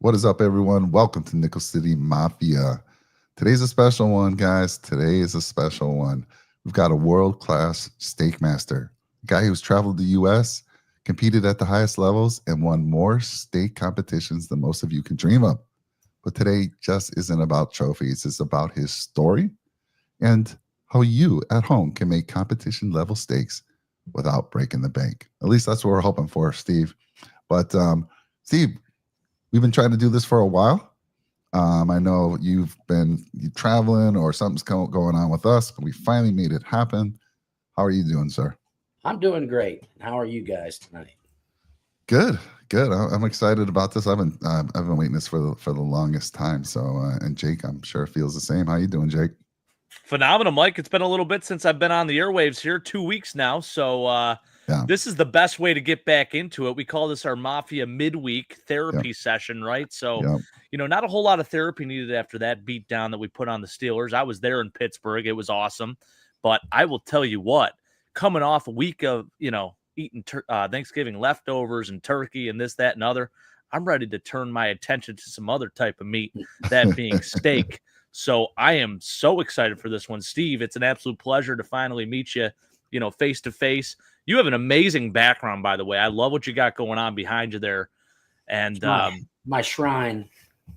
What is up, everyone? Welcome to Nickel City Mafia. Today's a special one, guys. Today is a special one. We've got a world class steak master, a guy who's traveled the US, competed at the highest levels, and won more steak competitions than most of you can dream of. But today just isn't about trophies, it's about his story and how you at home can make competition level steaks without breaking the bank. At least that's what we're hoping for, Steve. But Steve, we've been trying to do this for a while. I know you've been traveling or something's going on with us, but we finally made it happen. How are you doing, sir? I'm doing great. How are you guys tonight? Good, good. I'm excited about this. I've been waiting this for the longest time. So, and Jake, I'm sure feels the same. How you doing, Jake? Phenomenal, Mike. It's been a little bit since I've been on the airwaves here, 2 weeks now. So Yeah, this is the best way to get back into it. We call this our Mafia midweek yeah, therapy session, right? So, yeah. not a whole lot of therapy needed after that beat down that we put on the Steelers. I was there in Pittsburgh. It was awesome. But I will tell you what, coming off a week of, eating Thanksgiving leftovers and turkey and this, that, and other, I'm ready to turn my attention to some other type of meat, that being steak. So I am so excited for this one, Steve. It's an absolute pleasure to finally meet you, face to face. You have an amazing background, by the way. I love what you got going on behind you there. And My shrine.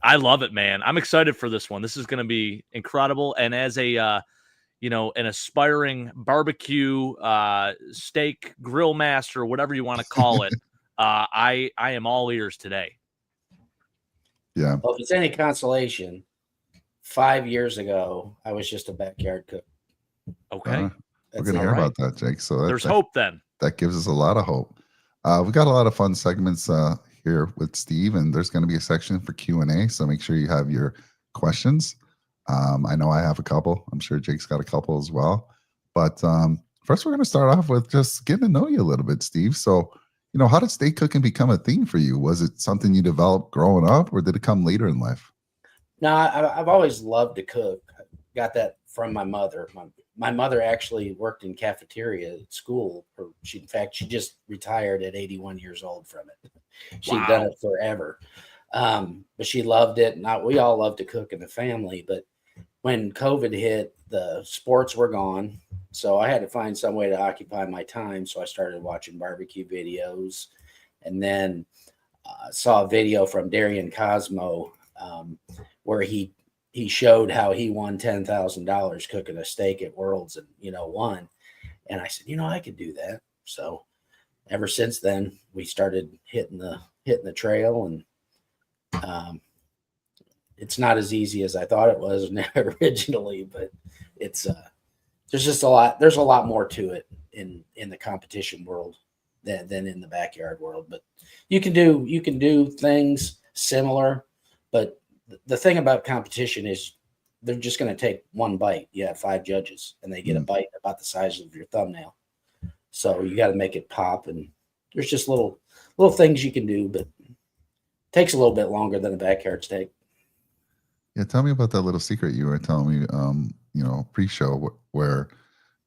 I love it, man. I'm excited for this one. This is going to be incredible. And as a, an aspiring barbecue, steak grill master, whatever you want to call it, I am all ears today. Yeah. Well, if it's any consolation, 5 years ago, I was just a backyard cook. Okay. We're going to hear about that, Jake. So there's hope then. That gives us a lot of hope. We got a lot of fun segments here with Steve, and there's going to be a section for Q&A. So make sure you have your questions. I know I have a couple. I'm sure Jake's got a couple as well. But first, we're going to start off with just getting to know you a little bit, Steve. So, how did steak cooking become a thing for you? Was it something you developed growing up, or did it come later in life? No, I've always loved to cook. I got that from my mother. My mother actually worked in cafeteria at school. In fact, she just retired at 81 years old from it. She'd done it forever. But she loved it. And we all love to cook in the family. But when COVID hit, the sports were gone. So I had to find some way to occupy my time. So I started watching barbecue videos. And then saw a video from Darian Cosmo where he showed how he won $10,000 cooking a steak at Worlds and, won. And I said, I could do that. So ever since then, we started hitting the trail, and it's not as easy as I thought it was originally, but it's there's a lot more to it in the competition world than in the backyard world. But you can do things similar, but the thing about competition is they're just going to take one bite. You have 5 judges, and they get a bite about the size of your thumbnail. So you got to make it pop, and there's just little things you can do, but it takes a little bit longer than a backyard steak. Yeah, tell me about that little secret you were telling me, pre-show, where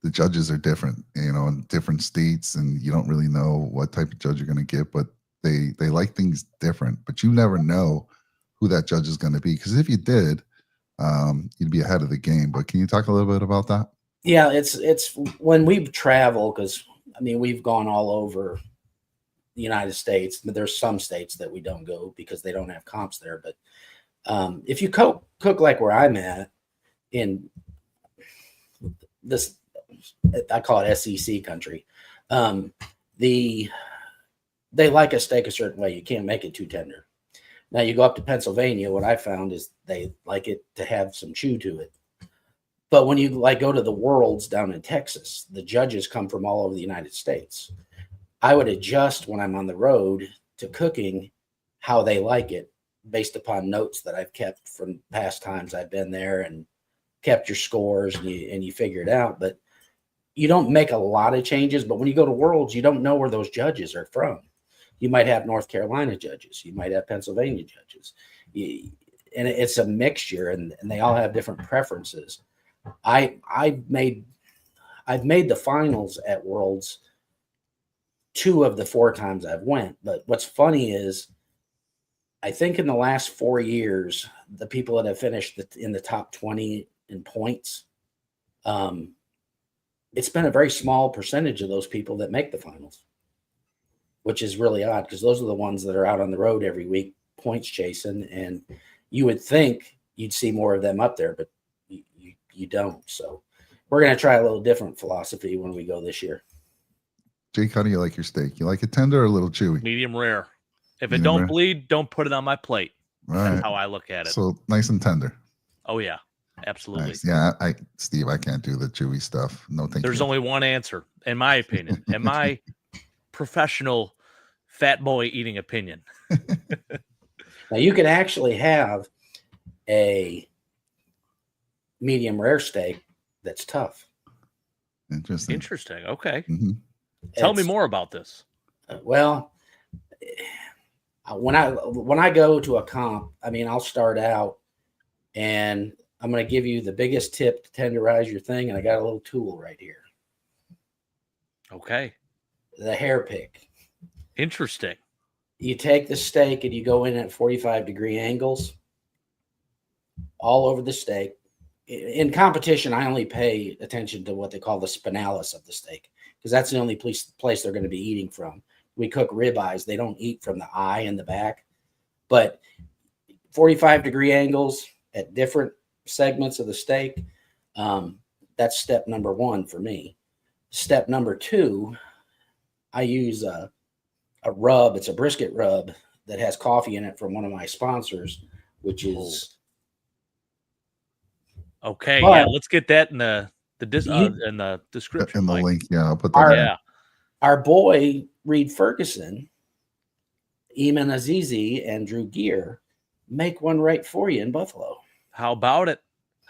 the judges are different, in different states, and you don't really know what type of judge you're going to get, but they like things different, but you never know who that judge is going to be, because if you did, you'd be ahead of the game. But can you talk a little bit about that? Yeah, it's when we travel, because we've gone all over the United States, but there's some states that we don't go because they don't have comps there. But if you cook like where I'm at in this, I call it SEC country, they like a steak a certain way. You can't make it too tender. Now you go up to Pennsylvania, what I found is they like it to have some chew to it. But when you go to the Worlds down in Texas, the judges come from all over the United States. I would adjust when I'm on the road to cooking how they like it based upon notes that I've kept from past times I've been there, and kept your scores, and you figure it out. But you don't make a lot of changes. But when you go to Worlds, you don't know where those judges are from. You might have North Carolina judges. You might have Pennsylvania judges. And it's a mixture, and they all have different preferences. I've made the finals at Worlds 2 of the 4 times I've went. But what's funny is I think in the last 4 years, the people that have finished in the top 20 in points, it's been a very small percentage of those people that make the finals, which is really odd because those are the ones that are out on the road every week, points chasing. And you would think you'd see more of them up there, but you don't. So we're going to try a little different philosophy when we go this year. Jake, how do you like your steak? You like it tender or a little chewy? Medium rare. If it Medium don't rare? bleed, don't put it on my plate. All That's right. how I look at it. So nice and tender. Oh yeah, absolutely. Nice. Yeah, Steve, I can't do the chewy stuff. No, thank There's you. only one answer, in my opinion, in my professional fat boy eating opinion. Now you can actually have a medium rare steak that's tough. Interesting. Interesting. Okay. Mm-hmm. Tell me more about this. Well, when I go to a comp, I mean, I'll start out and I'm going to give you the biggest tip to tenderize your thing, and I got a little tool right here. Okay. The hair pick. Interesting. You take the steak and you go in at 45-degree angles all over the steak. In competition, I only pay attention to what they call the spinalis of the steak because that's the only place they're going to be eating from. We cook ribeyes. They don't eat from the eye and the back. But 45-degree angles at different segments of the steak, that's step number one for me. Step number two, I use a rub. It's a brisket rub that has coffee in it from one of my sponsors, which is... Okay, but yeah, let's get that in the description. In the Mike. link, yeah, I'll put that. Our boy Reed Ferguson, Eamon Azizi, and Drew Gear make one right for you in Buffalo. How about it?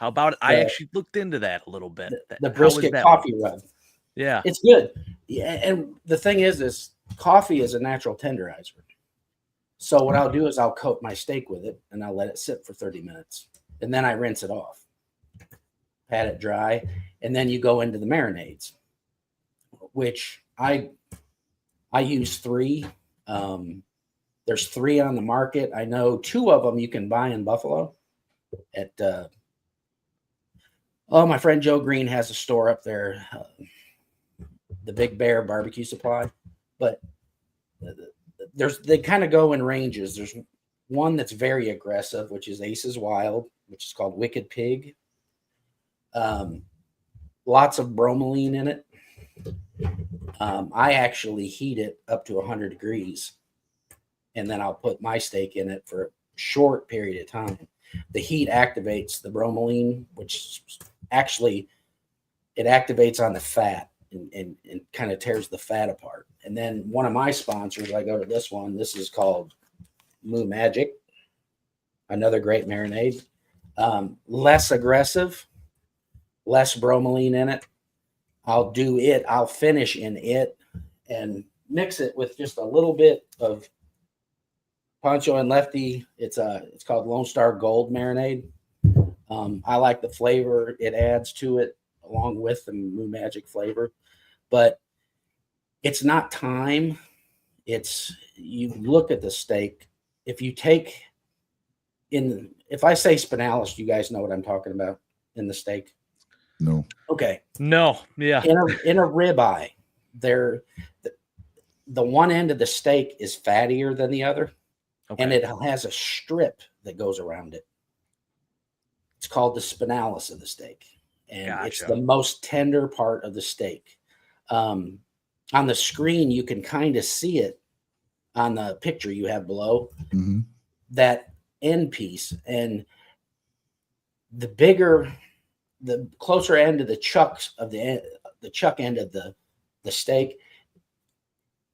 I actually looked into that a little bit. The brisket coffee rub. Yeah, it's good. Yeah, and the thing is coffee is a natural tenderizer. So what I'll do is I'll coat my steak with it and I'll let it sit for 30 minutes, and then I rinse it off. Pat it dry, and then you go into the marinades, which I use 3. There's 3 on the market. I know 2 of them you can buy in Buffalo at my friend Joe Green has a store up there, the Big Bear Barbecue Supply. But they kind of go in ranges. There's one that's very aggressive, which is Ace's Wild, which is called Wicked Pig. Lots of bromelain in it. I actually heat it up to 100 degrees, and then I'll put my steak in it for a short period of time. The heat activates the bromelain, which actually it activates on the fat and kind of tears the fat apart. And then one of my sponsors, I go to this one. This is called Moo Magic, another great marinade. Less aggressive, less bromelain in it. I'll finish in it and mix it with just a little bit of Pancho and Lefty. It's called Lone Star Gold marinade. I like the flavor it adds to it along with the Moo Magic flavor, but it's not time. You look at the steak. If I say spinalis, you guys know what I'm talking about in the steak? No. Okay. No. Yeah. In a ribeye, the one end of the steak is fattier than the other, and it has a strip that goes around it. It's called the spinalis of the steak, and it's the most tender part of the steak. On the screen, you can kind of see it on the picture you have below. Mm-hmm. That end piece, and the closer end of the chucks of the chuck end of the steak,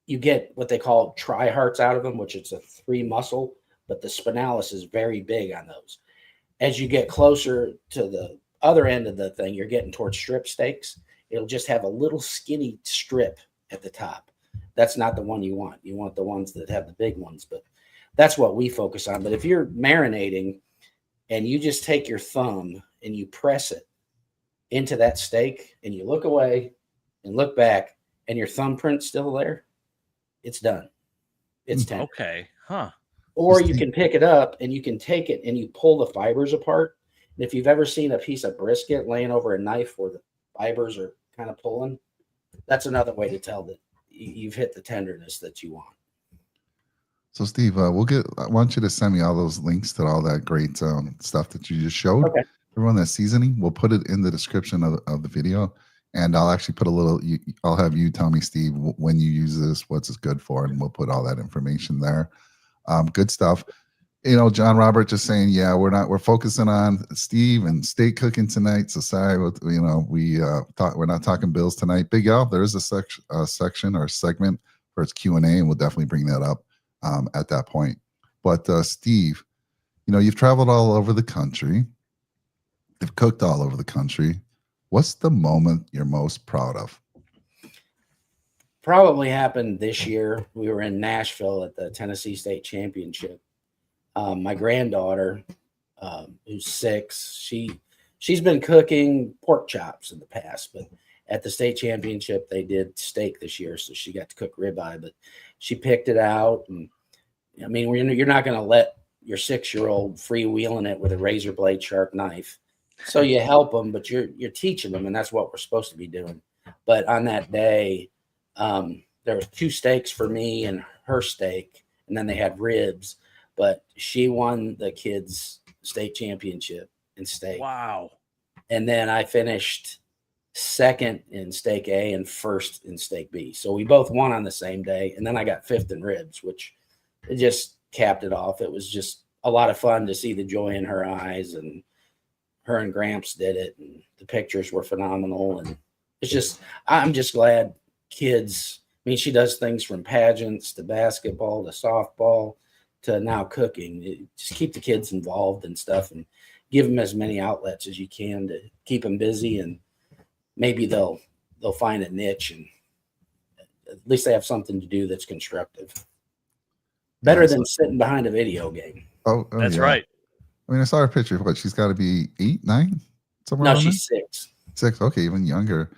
you get what they call tri-hearts out of them, which is a 3 muscle, but the spinalis is very big on those. As you get closer to the other end of the thing, you're getting towards strip steaks. It'll just have a little skinny strip at the top. That's not the one you want. You want the ones that have the big ones, but that's what we focus on. But if you're marinating and you just take your thumb and you press it into that steak and you look away and look back and your thumbprint's still there, it's done. It's tender. Okay. Huh. Or Just you can pick it up and you can take it and you pull the fibers apart. And if you've ever seen a piece of brisket laying over a knife where the fibers are kind of pulling, that's another way to tell that you've hit the tenderness that you want. So, Steve, I want you to send me all those links to all that great stuff that you just showed. Okay. Everyone, that seasoning, we'll put it in the description of the video. And I'll actually put I'll have you tell me, Steve, when you use this, what's it good for, and we'll put all that information there. Good stuff. John Robert just saying, yeah, we're focusing on Steve and steak cooking tonight. So sorry, we're not talking bills tonight. Big L, there is a section or segment for its Q&A, and we'll definitely bring that up at that point. But Steve, you've traveled all over the country. You've cooked all over the country. What's the moment you're most proud of? Probably happened this year. We were in Nashville at the Tennessee State Championship. My granddaughter, who's 6, she's been cooking pork chops in the past, but at the state championship they did steak this year, so she got to cook ribeye. But she picked it out, and I mean, you're not going to let your 6-year-old freewheeling it with a razor blade sharp knife. So you help them, but you're teaching them, and that's what we're supposed to be doing. But on that day, there was 2 steaks for me and her steak, and then they had ribs. But she won the kids' state championship in steak. Wow. And then I finished 2nd in steak A and 1st in steak B. So we both won on the same day. And then I got 5th in ribs, which it just capped it off. It was just a lot of fun to see the joy in her eyes, and her and Gramps did it, and the pictures were phenomenal. And I'm just glad kids, I mean, she does things from pageants to basketball to softball to now cooking. Just keep the kids involved and stuff, and give them as many outlets as you can to keep them busy, and maybe they'll find a niche, and at least they have something to do that's constructive. Better than sitting behind a video game. Oh That's yeah. right. I mean, I saw her picture, but she's got to be 8, 9, somewhere. No, around she's there? 6. 6. Okay, even younger.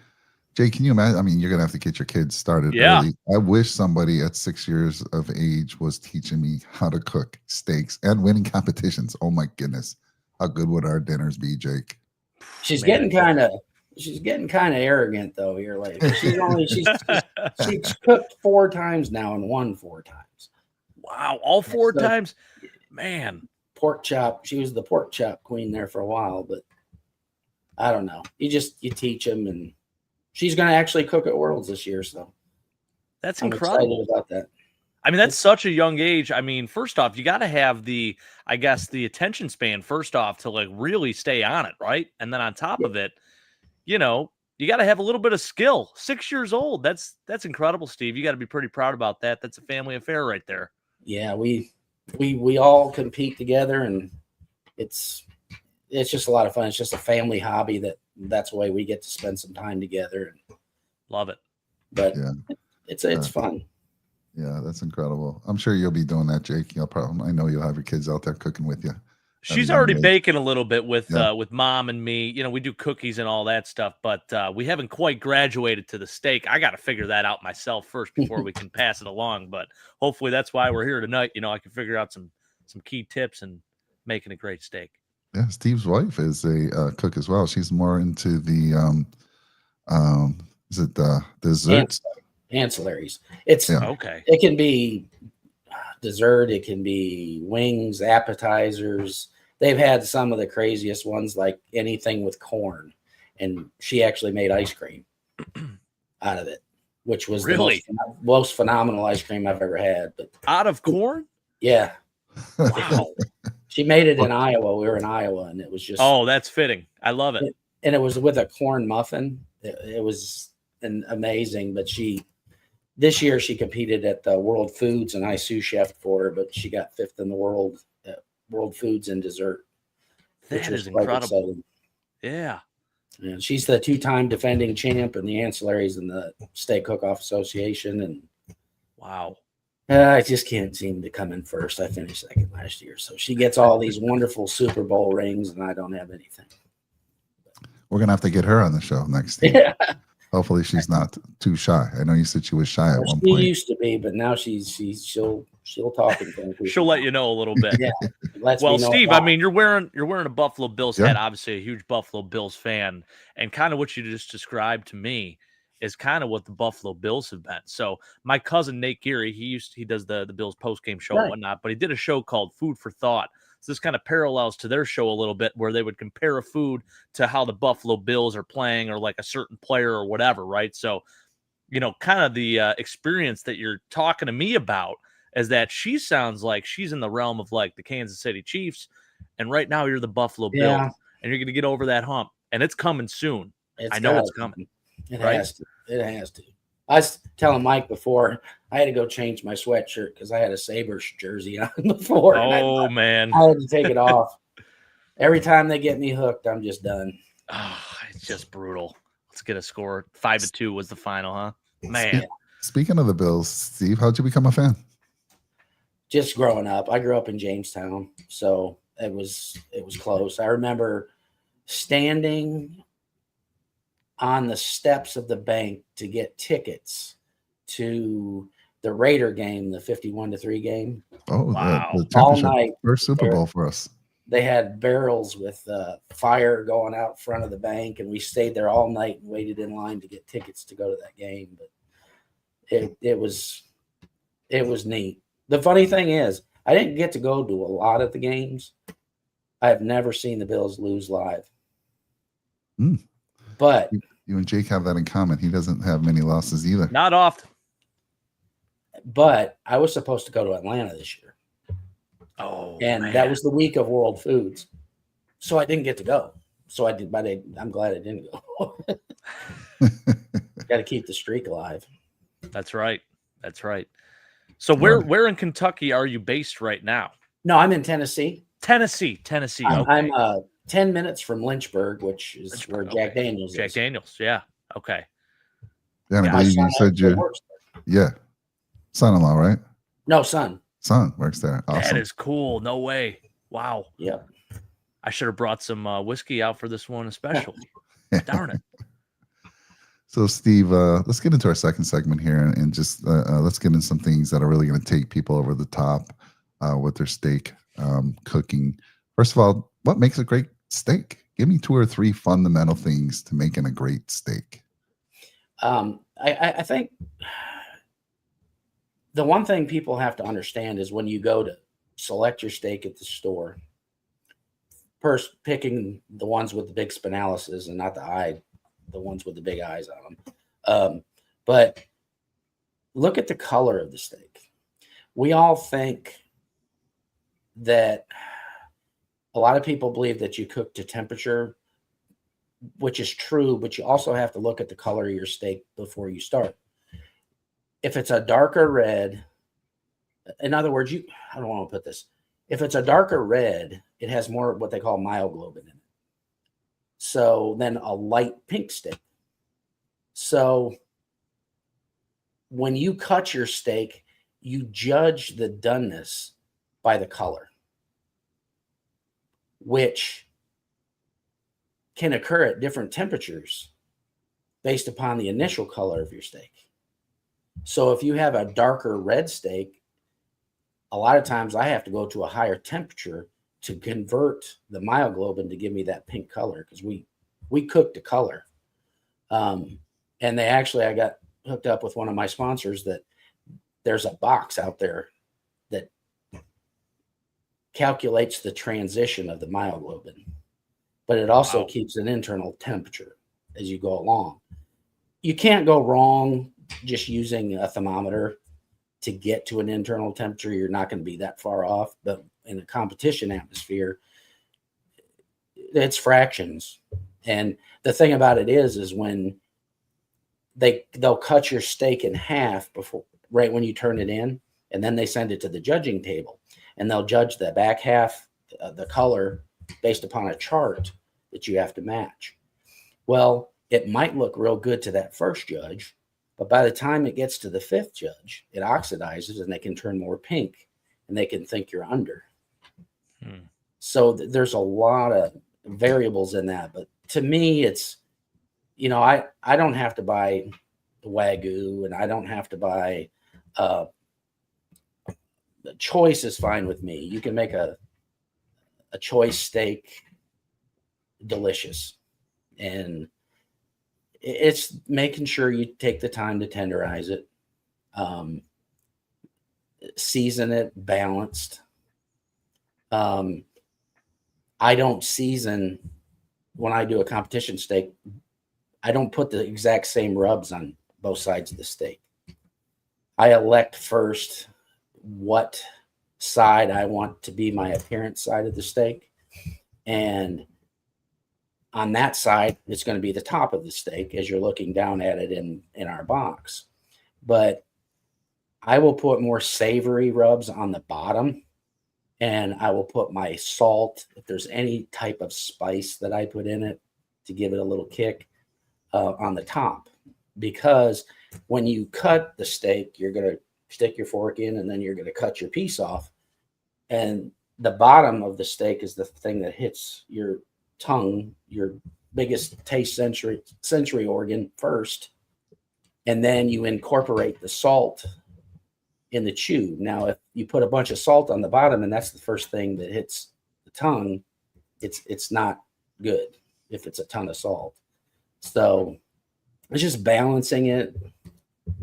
Jay, can you imagine? I mean, you're gonna have to get your kids started Yeah. early. I wish somebody at 6 years of age was teaching me how to cook steaks and winning competitions. Oh my goodness, how good would our dinners be, Jake? She's getting kind of arrogant though here lately. She's cooked 4 times now and won 4 times. Wow, all 4 times, man. Pork chop. She was the pork chop queen there for a while, but I don't know. You teach them, and she's going to actually cook at Worlds this year, so That's I'm incredible. excited about that. I mean, that's such a young age. I mean, first off, you got to have the attention span first off to like really stay on it, right? And then on top of it, you got to have a little bit of skill. 6 years old. That's incredible, Steve. You got to be pretty proud about that. That's a family affair right there. Yeah, we all compete together, and it's just a lot of fun. It's just a family hobby that's the way we get to spend some time together. Love it. But yeah, it's fun. Yeah, that's incredible. I'm sure you'll be doing that, Jake. I know you'll have your kids out there cooking with you. She's already baking a little bit with mom and me. We do cookies and all that stuff, but we haven't quite graduated to the steak. I got to figure that out myself first before we can pass it along. But hopefully that's why we're here tonight. I can figure out some key tips and making a great steak. Yeah, Steve's wife is a cook as well. She's more into the is it the desserts? Ancillaries. Okay. It can be dessert. It can be wings, appetizers. They've had some of the craziest ones, like anything with corn, and she actually made ice cream out of it, which was really the most phenomenal ice cream I've ever had. But out of corn? Yeah. Wow. She made it in Iowa. We were in Iowa, and it was just that's fitting. I love it. And it was with a corn muffin. It was amazing. But this year she competed at the World Foods, and I sous chef for her, but she got 5th in the world at World Foods in dessert. That is incredible. Exciting. Yeah. And she's the 2-time defending champ in the ancillaries in the Steak Cook-Off Association. And wow. I just can't seem to come in first. I finished 2nd last year. So she gets all these wonderful Super Bowl rings, and I don't have anything. We're going to have to get her on the show next year. Yeah. Hopefully she's not too shy. I know you said she was shy at one point. She used to be, but now she'll She'll talk in front of people. She'll let you know a little bit. Yeah. Lets Well, me know Steve, why. I mean, you're wearing a Buffalo Bills Yeah. hat, obviously a huge Buffalo Bills fan, and kind of what you just described to me is kind of what the Buffalo Bills have been. So my cousin Nate Geary, he does the Bills post-game show and Right. whatnot, but he did a show called Food for Thought. So this kind of parallels to their show a little bit, where they would compare a food to how the Buffalo Bills are playing or like a certain player or whatever, right? So, kind of the experience that you're talking to me about is that she sounds like she's in the realm of like the Kansas City Chiefs, and right now you're the Buffalo Bills, Yeah. and you're going to get over that hump, and it's coming soon. It's I know it's gotta coming. It right? has to. It has to. I was telling Mike before, I had to go change my sweatshirt because I had a Sabres jersey on before. And Oh, man. I had to take it off. Every time they get me hooked, I'm just done. It's just brutal. Let's get a score. 5-2 was the final, huh? Man. Speaking of the Bills, Steve, how'd you become a fan? Just growing up. I grew up in Jamestown, so it was close. I remember standing on the steps of the bank to get tickets to the Raider game, the 51-3 game. Oh, Wow. the All championship, night. first Super Bowl for us. They had barrels with fire going out front of the bank, and we stayed there all night and waited in line to get tickets to go to that game. But it was neat. The funny thing is, I didn't get to go to a lot of the games. I have never seen the Bills lose live. But you and Jake have that in common. He doesn't have many losses either. Not often. But I was supposed to go to Atlanta this year. Oh, And man. that was the week of World Foods. So I didn't get to go. So I did, but I'm glad I didn't go. Got to keep the streak alive. That's right. That's right. So where in Kentucky are you based right now? No, I'm in Tennessee. Tennessee. Okay. I'm 10 minutes from Lynchburg, which is where Jack Daniels Jack is. Daniels, yeah. Okay. Yeah, and I My believe son you said actually you, works there. yeah, son-in-law, right? No, son. Son works there. Awesome. That is cool. No way. Wow. Yeah. I should have brought some whiskey out for this one especially. Darn it. So, Steve, let's get into our second segment here and just let's get into some things that are really going to take people over the top with their steak cooking. First of all, what makes a great steak? Give me 2 or 3 fundamental things to making a great steak. I think the one thing people have to understand is when you go to select your steak at the store, first picking the ones with the big spinaluses and not the ones with the big eyes on them. But look at the color of the steak. We all think that a lot of people believe that you cook to temperature, which is true, but you also have to look at the color of your steak before you start. If it's a darker red, in other words, I don't want to put this. If it's a darker red, it has more what they call myoglobin in it. So then a light pink steak. So when you cut your steak, you judge the doneness by the color, which can occur at different temperatures based upon the initial color of your steak. So if you have a darker red steak, a lot of times I have to go to a higher temperature to convert the myoglobin to give me that pink color, because we cook the color. And I got hooked up with one of my sponsors that there's a box out there that calculates the transition of the myoglobin, but it also keeps an internal temperature as you go along. You can't go wrong just using a thermometer to get to an internal temperature. You're not going to be that far off, but in a competition atmosphere, it's fractions. And the thing about it is when they'll cut your steak in half right when you turn it in, and then they send it to the judging table, and they'll judge the back half, the color, based upon a chart that you have to match. Well, it might look real good to that first judge, but by the time it gets to the fifth judge, it oxidizes and they can turn more pink and they can think you're under. So there's a lot of variables in that. But to me, it's, I don't have to buy the Wagyu, and I don't have to buy the choice is fine with me. You can make a choice steak delicious, and it's making sure you take the time to tenderize it, season it balanced. I don't season when I do a competition steak. I don't put the exact same rubs on both sides of the steak. I elect first what side I want to be my appearance side of the steak. And on that side, it's going to be the top of the steak as you're looking down at it in our box. But I will put more savory rubs on the bottom, and I will put my salt, if there's any type of spice that I put in it to give it a little kick, on the top. Because when you cut the steak, you're going to stick your fork in, and then you're going to cut your piece off. And the bottom of the steak is the thing that hits your tongue, your biggest taste sensory organ first. And then you incorporate the salt in the chew. Now, if you put a bunch of salt on the bottom and that's the first thing that hits the tongue, it's not good if it's a ton of salt. So it's just balancing it.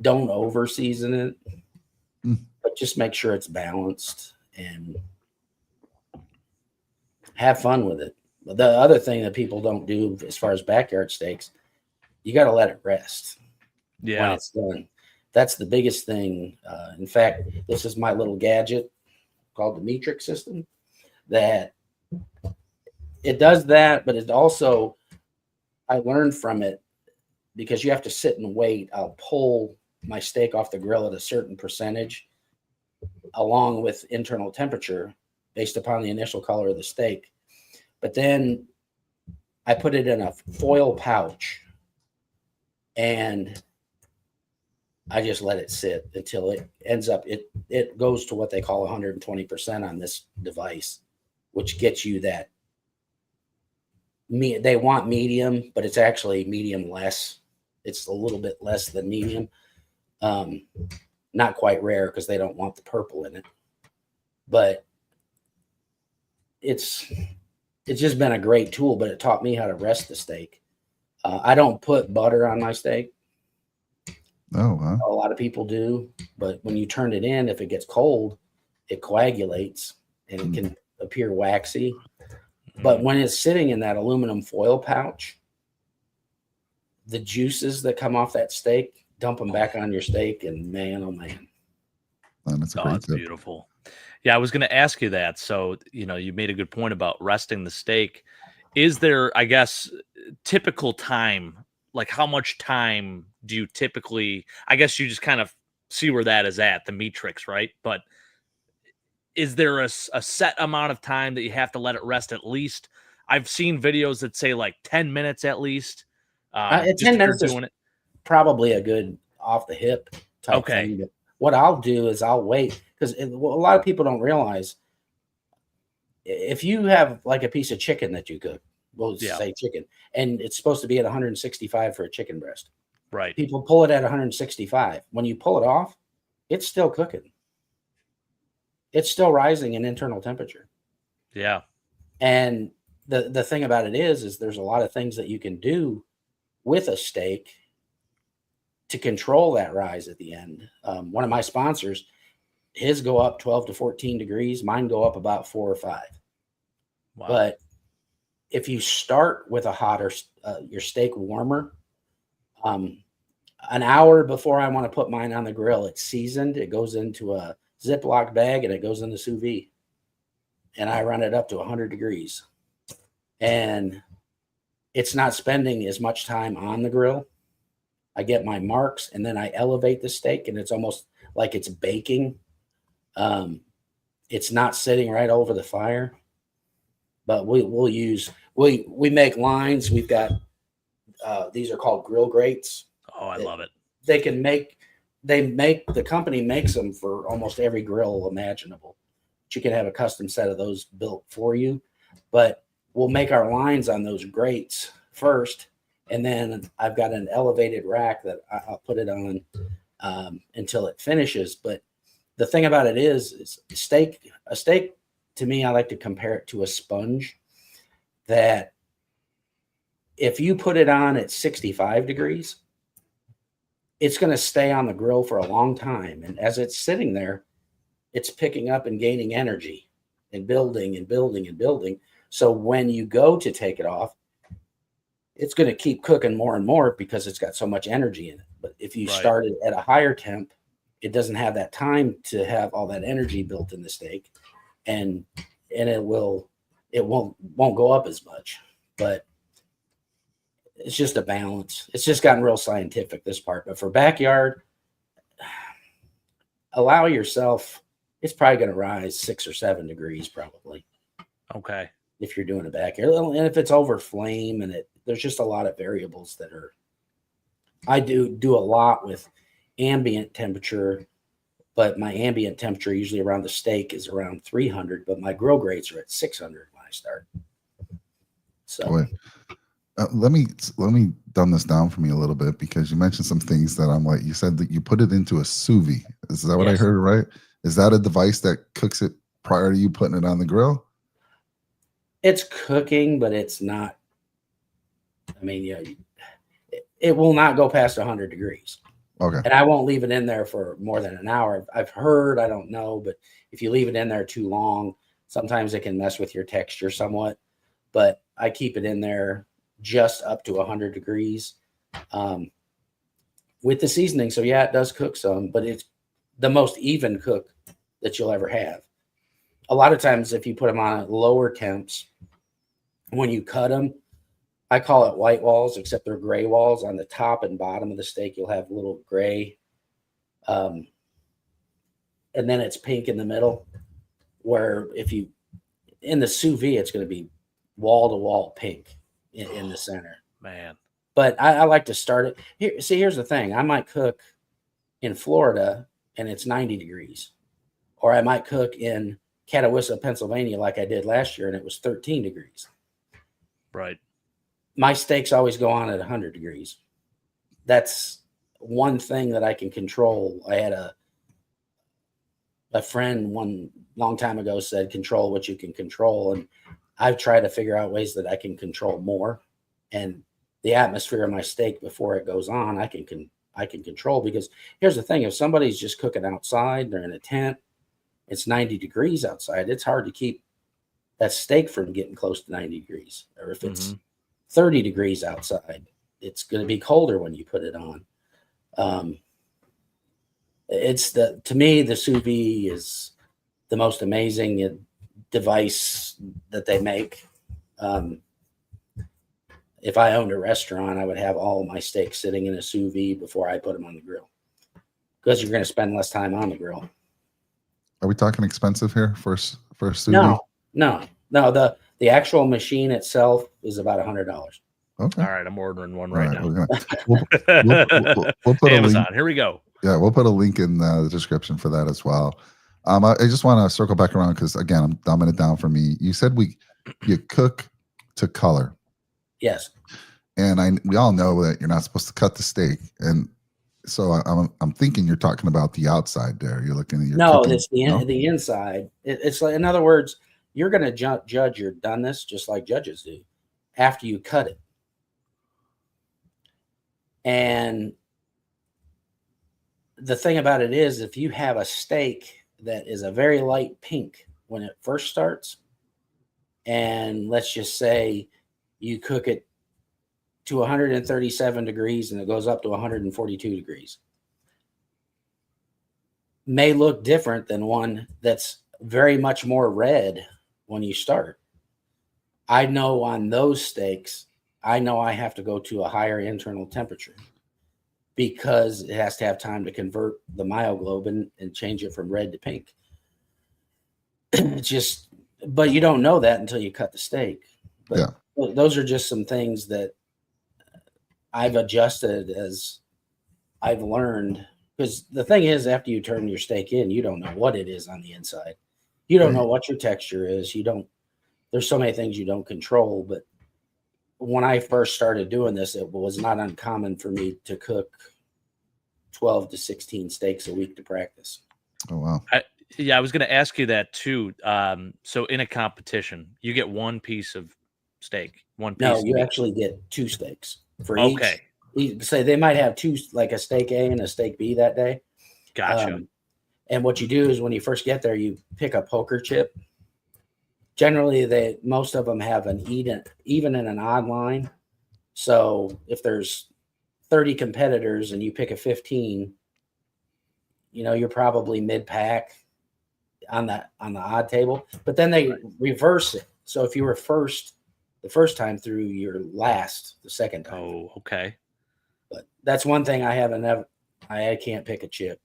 Don't over season it, but just make sure it's balanced and have fun with it. But the other thing that people don't do as far as backyard steaks, you got to let it rest when it's done. That's the biggest thing. In fact, this is my little gadget called the metric system that it does that, but it also, I learned from it because you have to sit and wait. I'll pull my steak off the grill at a certain percentage along with internal temperature based upon the initial color of the steak. But then I put it in a foil pouch and I just let it sit until it ends up, it goes to what they call 120% on this device, which gets you that. They want medium, but it's actually medium less. It's a little bit less than medium. Not quite rare because they don't want the purple in it. But it's just been a great tool, but it taught me how to rest the steak. I don't put butter on my steak. Oh, huh? A lot of people do, but when you turn it in, if it gets cold, it coagulates and it can appear waxy. But when it's sitting in that aluminum foil pouch, the juices that come off that steak, dump them back on your steak, and man, oh man. That's a great tip. Beautiful. Yeah, I was going to ask you that. So, you made a good point about resting the steak. Is there, I guess, typical time? Like, how much time do you typically, I guess you just kind of see where that is at, the matrix, right? But is there a set amount of time that you have to let it rest at least? I've seen videos that say like 10 minutes at least. 10 minutes is probably a good off the hip type thing. But what I'll do is I'll wait because a lot of people don't realize if you have like a piece of chicken that you cook, we'll say chicken, and it's supposed to be at 165 for a chicken breast. Right. People pull it at 165. When you pull it off, it's still cooking. It's still rising in internal temperature. Yeah. And the thing about it is there's a lot of things that you can do with a steak to control that rise at the end. One of my sponsors, his go up 12 to 14 degrees. Mine go up about 4 or 5. Wow. But if you start with a hotter, your steak warmer, an hour before I want to put mine on the grill, it's seasoned. It goes into a Ziploc bag and it goes in the sous vide. And I run it up to 100 degrees. And it's not spending as much time on the grill. I get my marks and then I elevate the steak and it's almost like it's baking. It's not sitting right over the fire. But we make lines. We've got these are called grill grates. Oh, I love it. The company makes them for almost every grill imaginable. But you can have a custom set of those built for you. But we'll make our lines on those grates first, and then I've got an elevated rack that I'll put it on until it finishes. But the thing about it is a steak to me, I like to compare it to a sponge that if you put it on at 65 degrees, it's going to stay on the grill for a long time. And as it's sitting there, it's picking up and gaining energy and building and building and building. So when you go to take it off, it's going to keep cooking more and more because it's got so much energy in it. But if you start it at a higher temp, it doesn't have that time to have all that energy built in the steak, and it won't go up as much. But it's just a balance. It's just gotten real scientific, this part. But for backyard, allow yourself, it's probably going to rise 6 or 7 degrees probably. Okay. If you're doing a backyard. And if it's over flame and there's just a lot of variables that are, I do a lot with ambient temperature, but my ambient temperature usually around the steak is around 300, but my grill grates are at 600 when I start. So let me dumb this down for me a little bit, because you mentioned some things that I'm like, you said that you put it into a sous vide. Is that what I heard right? Is that a device that cooks it prior to you putting it on the grill? It's cooking, but it's not. I mean, yeah, it will not go past 100 degrees. Okay. And I won't leave it in there for more than an hour. I've heard, I don't know, but if you leave it in there too long, sometimes it can mess with your texture somewhat. But I keep it in there just up to 100 degrees with the seasoning. So yeah, it does cook some, but it's the most even cook that you'll ever have. A lot of times if you put them on lower temps, when you cut them, I call it white walls, except they're gray walls. On the top and bottom of the steak, you'll have little gray. And then it's pink in the middle, where if you, in the sous vide, it's going to be wall to wall pink in the center. Man. But I like to start it here. See, here's the thing. I might cook in Florida and it's 90 degrees, or I might cook in Catawissa, Pennsylvania, like I did last year, and it was 13 degrees. Right. My steaks always go on at 100 degrees. That's one thing that I can control. I had a friend one long time ago said, control what you can control. And I've tried to figure out ways that I can control more. And the atmosphere of my steak before it goes on, I can control, because here's the thing. If somebody's just cooking outside, they're in a tent, it's 90 degrees outside, it's hard to keep that steak from getting close to 90 degrees. Or if it's 30 degrees outside, it's going to be colder when you put it on. To me, the sous vide is the most amazing device that they make. If I owned a restaurant, I would have all of my steaks sitting in a sous vide before I put them on the grill, because you're going to spend less time on the grill. Are we talking expensive here for a sous vide? No. The actual machine itself is about $100. Okay. All right, I'm ordering one right now. We'll put Amazon. a link. Here we go. Yeah, we'll put a link in the description for that as well. I just want to circle back around, because again, I'm dumbing it down for me. You said you cook to color. Yes. And we all know that you're not supposed to cut the steak, and so I'm thinking you're talking about the outside there. You're looking at your cooking, it's the inside. It's like, in other words, you're going to judge your doneness just like judges do after you cut it. And the thing about it is, if you have a steak that is a very light pink when it first starts, and let's just say you cook it to 137 degrees and it goes up to 142 degrees, may look different than one that's very much more red when you start. I know on those steaks, I know I have to go to a higher internal temperature, because it has to have time to convert the myoglobin and change it from red to pink. But you don't know that until you cut the steak. But those are just some things that I've adjusted as I've learned. Because the thing is, after you turn your steak in, you don't know what it is on the inside. You don't know what your texture is. There's so many things you don't control. But when I first started doing this, it was not uncommon for me to cook 12 to 16 steaks a week to practice. Oh wow. Yeah, I was going to ask you that too. So in a competition, you get one piece of steak, one piece No, of you meat. actually get 2 steaks for Okay, each. Say they might have 2, like a steak A and a steak B that day. gotcha. And what you do is when you first get there, you pick a poker chip. Generally, most of them have an even and an odd line. So if there's 30 competitors and you pick a 15, you're probably mid pack on the odd table. But then they reverse it. So if you were first the first time through, you're last the second time. Oh, okay. But that's one thing I haven't ever. I can't pick a chip.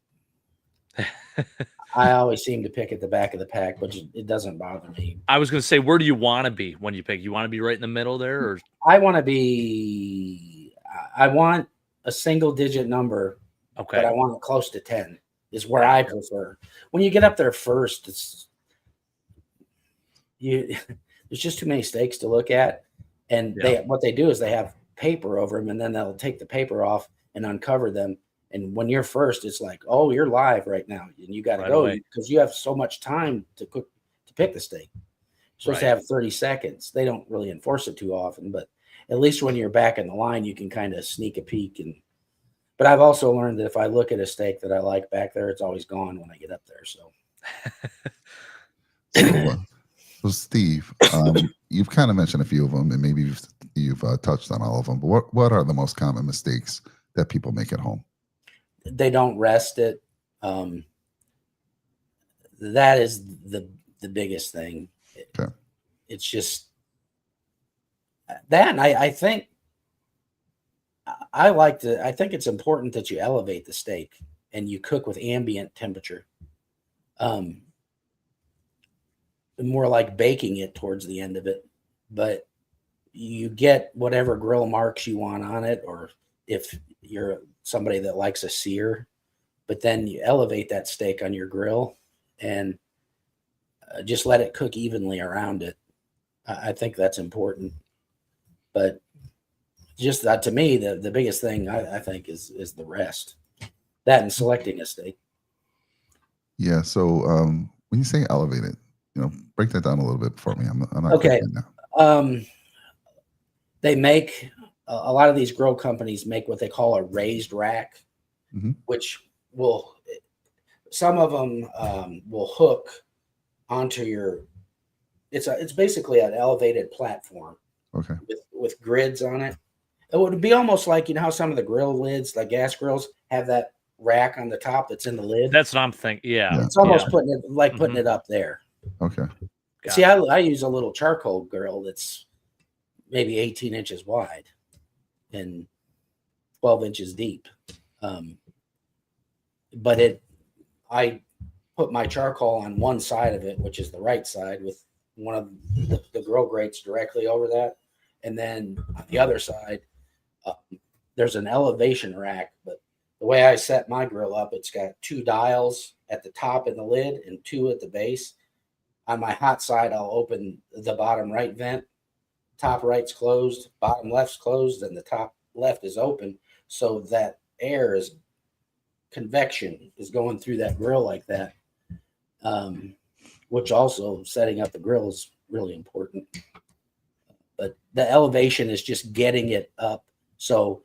I always seem to pick at the back of the pack, but it doesn't bother me. I was going to say, where do you want to be when you pick? You want to be right in the middle there, or I want to be. I want a single digit number, okay? but I want it close to 10. Is where I prefer. When you get up there first, there's just too many steaks to look at, and what they do is they have paper over them, and then they'll take the paper off and uncover them. And when you're first, it's like, oh, you're live right now, and you got to go because you have so much time to pick the steak. You're supposed to have 30 seconds. They don't really enforce it too often, but at least when you're back in the line, you can kind of sneak a peek. But I've also learned that if I look at a steak that I like back there, it's always gone when I get up there. So, so Steve, you've kind of mentioned a few of them, and maybe you've touched on all of them. But what are the most common mistakes that people make at home? They don't rest it. That is the biggest thing. Okay. It's just that, and I think I think it's important that you elevate the steak and you cook with ambient temperature. More like baking it towards the end of it, but you get whatever grill marks you want on it, or if you're somebody that likes a sear, but then you elevate that steak on your grill and just let it cook evenly around it. I think that's important. But just that, to me, the biggest thing I think is the rest. That and selecting a steak. Yeah. So when you say elevated, break that down a little bit for me. I'm not okay. Now. They make a lot of these grill companies make what they call a raised rack, which some of them will hook onto your. It's basically an elevated platform. Okay. With grids on it. It would be almost like, how some of the grill lids, like gas grills, have that rack on the top that's in the lid. That's what I'm thinking. Yeah. It's almost putting it up there. Okay. See, I use a little charcoal grill that's maybe 18 inches wide and 12 inches deep. But I put my charcoal on one side of it, which is the right side, with one of the grill grates directly over that. And then on the other side, there's an elevation rack. But the way I set my grill up, it's got 2 dials at the top in the lid and 2 at the base. On my hot side, I'll open the bottom right vent. Top right's closed, bottom left's closed, and the top left is open. So that convection is going through that grill like that. Which also, setting up the grill is really important. But the elevation is just getting it up so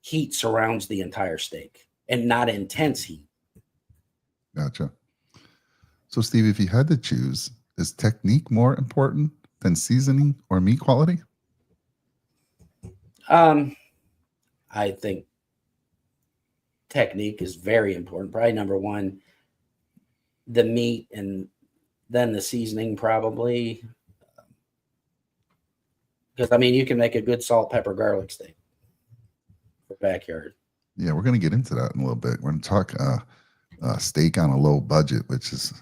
heat surrounds the entire steak and not intense heat. Gotcha. So, Steve, if you had to choose, is technique more important than seasoning or meat quality? I think technique is very important. Probably number one, the meat, and then the seasoning probably. Because, you can make a good salt, pepper, garlic steak for backyard. Yeah, we're going to get into that in a little bit. We're going to talk steak on a low budget, which is,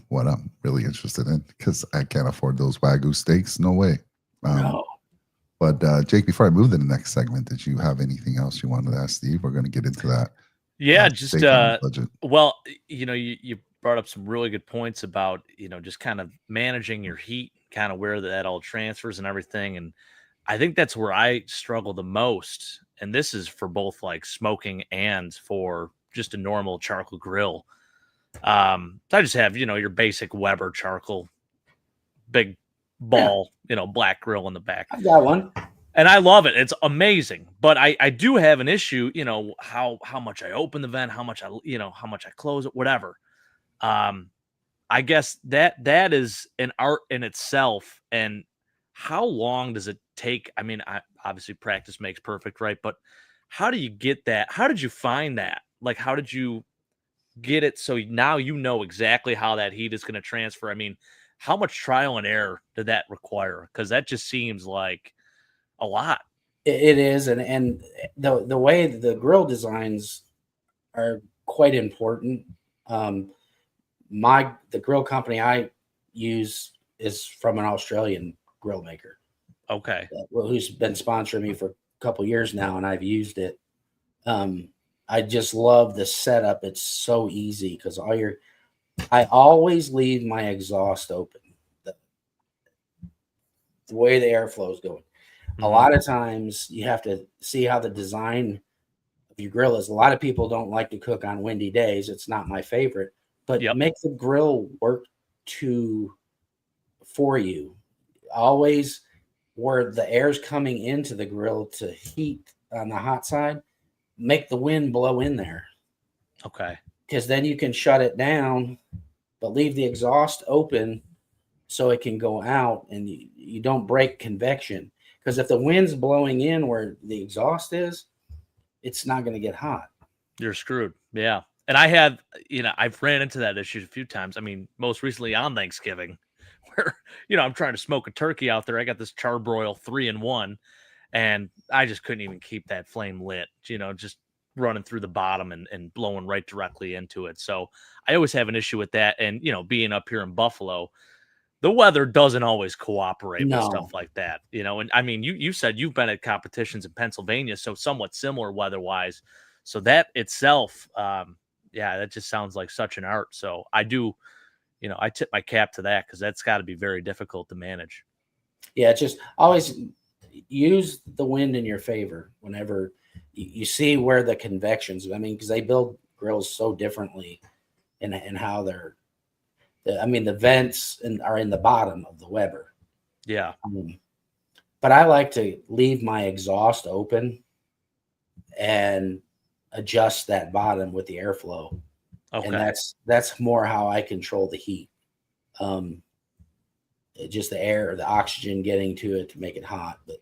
what I'm really interested in, because I can't afford those Wagyu steaks. No way. No. But Jake, before I move to the next segment, did you have anything else you wanted to ask Steve? We're going to get into that. Yeah, well, you brought up some really good points about, just kind of managing your heat, kind of where that all transfers and everything. And I think that's where I struggle the most. And this is for both like smoking and for just a normal charcoal grill. So I just have, your basic Weber charcoal, big ball, black grill in the back. I've got one. And I love it. It's amazing. But I do have an issue, how much I open the vent, how much I close it, whatever. I guess that is an art in itself. And how long does it take? I mean, obviously practice makes perfect, right? But how do you get that? How did you find that? Like, how did you get it so now you know exactly how that heat is going to transfer? I mean, how much trial and error did that require? Because that just seems like a lot. It is, and the way the grill designs are quite important. The grill company I use is from an Australian grill maker. Okay. Who's been sponsoring me for a couple years now, and I've used it. I just love the setup. It's so easy because I always leave my exhaust open. The way the airflow is going. Mm-hmm. A lot of times you have to see how the design of your grill is. A lot of people don't like to cook on windy days. It's not my favorite, but make the grill work for you. Always where the air's coming into the grill to heat on the hot side, make the wind blow in there. Okay. Because then you can shut it down, but leave the exhaust open so it can go out and you don't break convection. Because if the wind's blowing in where the exhaust is, it's not going to get hot. You're screwed. Yeah. And I've ran into that issue a few times. I mean, most recently on Thanksgiving, where, I'm trying to smoke a turkey out there. I got this charbroil 3-in-1, and I just couldn't even keep that flame lit, just running through the bottom and blowing right directly into it. So I always have an issue with that. And, being up here in Buffalo, the weather doesn't always cooperate with stuff like that, and I mean, you said you've been at competitions in Pennsylvania, so somewhat similar weather wise. So that itself, that just sounds like such an art. So I do, I tip my cap to that because that's got to be very difficult to manage. Yeah. Just always use the wind in your favor whenever you see where the convections, I mean, because they build grills so differently in how the vents are in the bottom of the Weber. Yeah. But I like to leave my exhaust open and adjust that bottom with the airflow. Okay. And that's more how I control the heat. Just the air or the oxygen getting to it to make it hot. But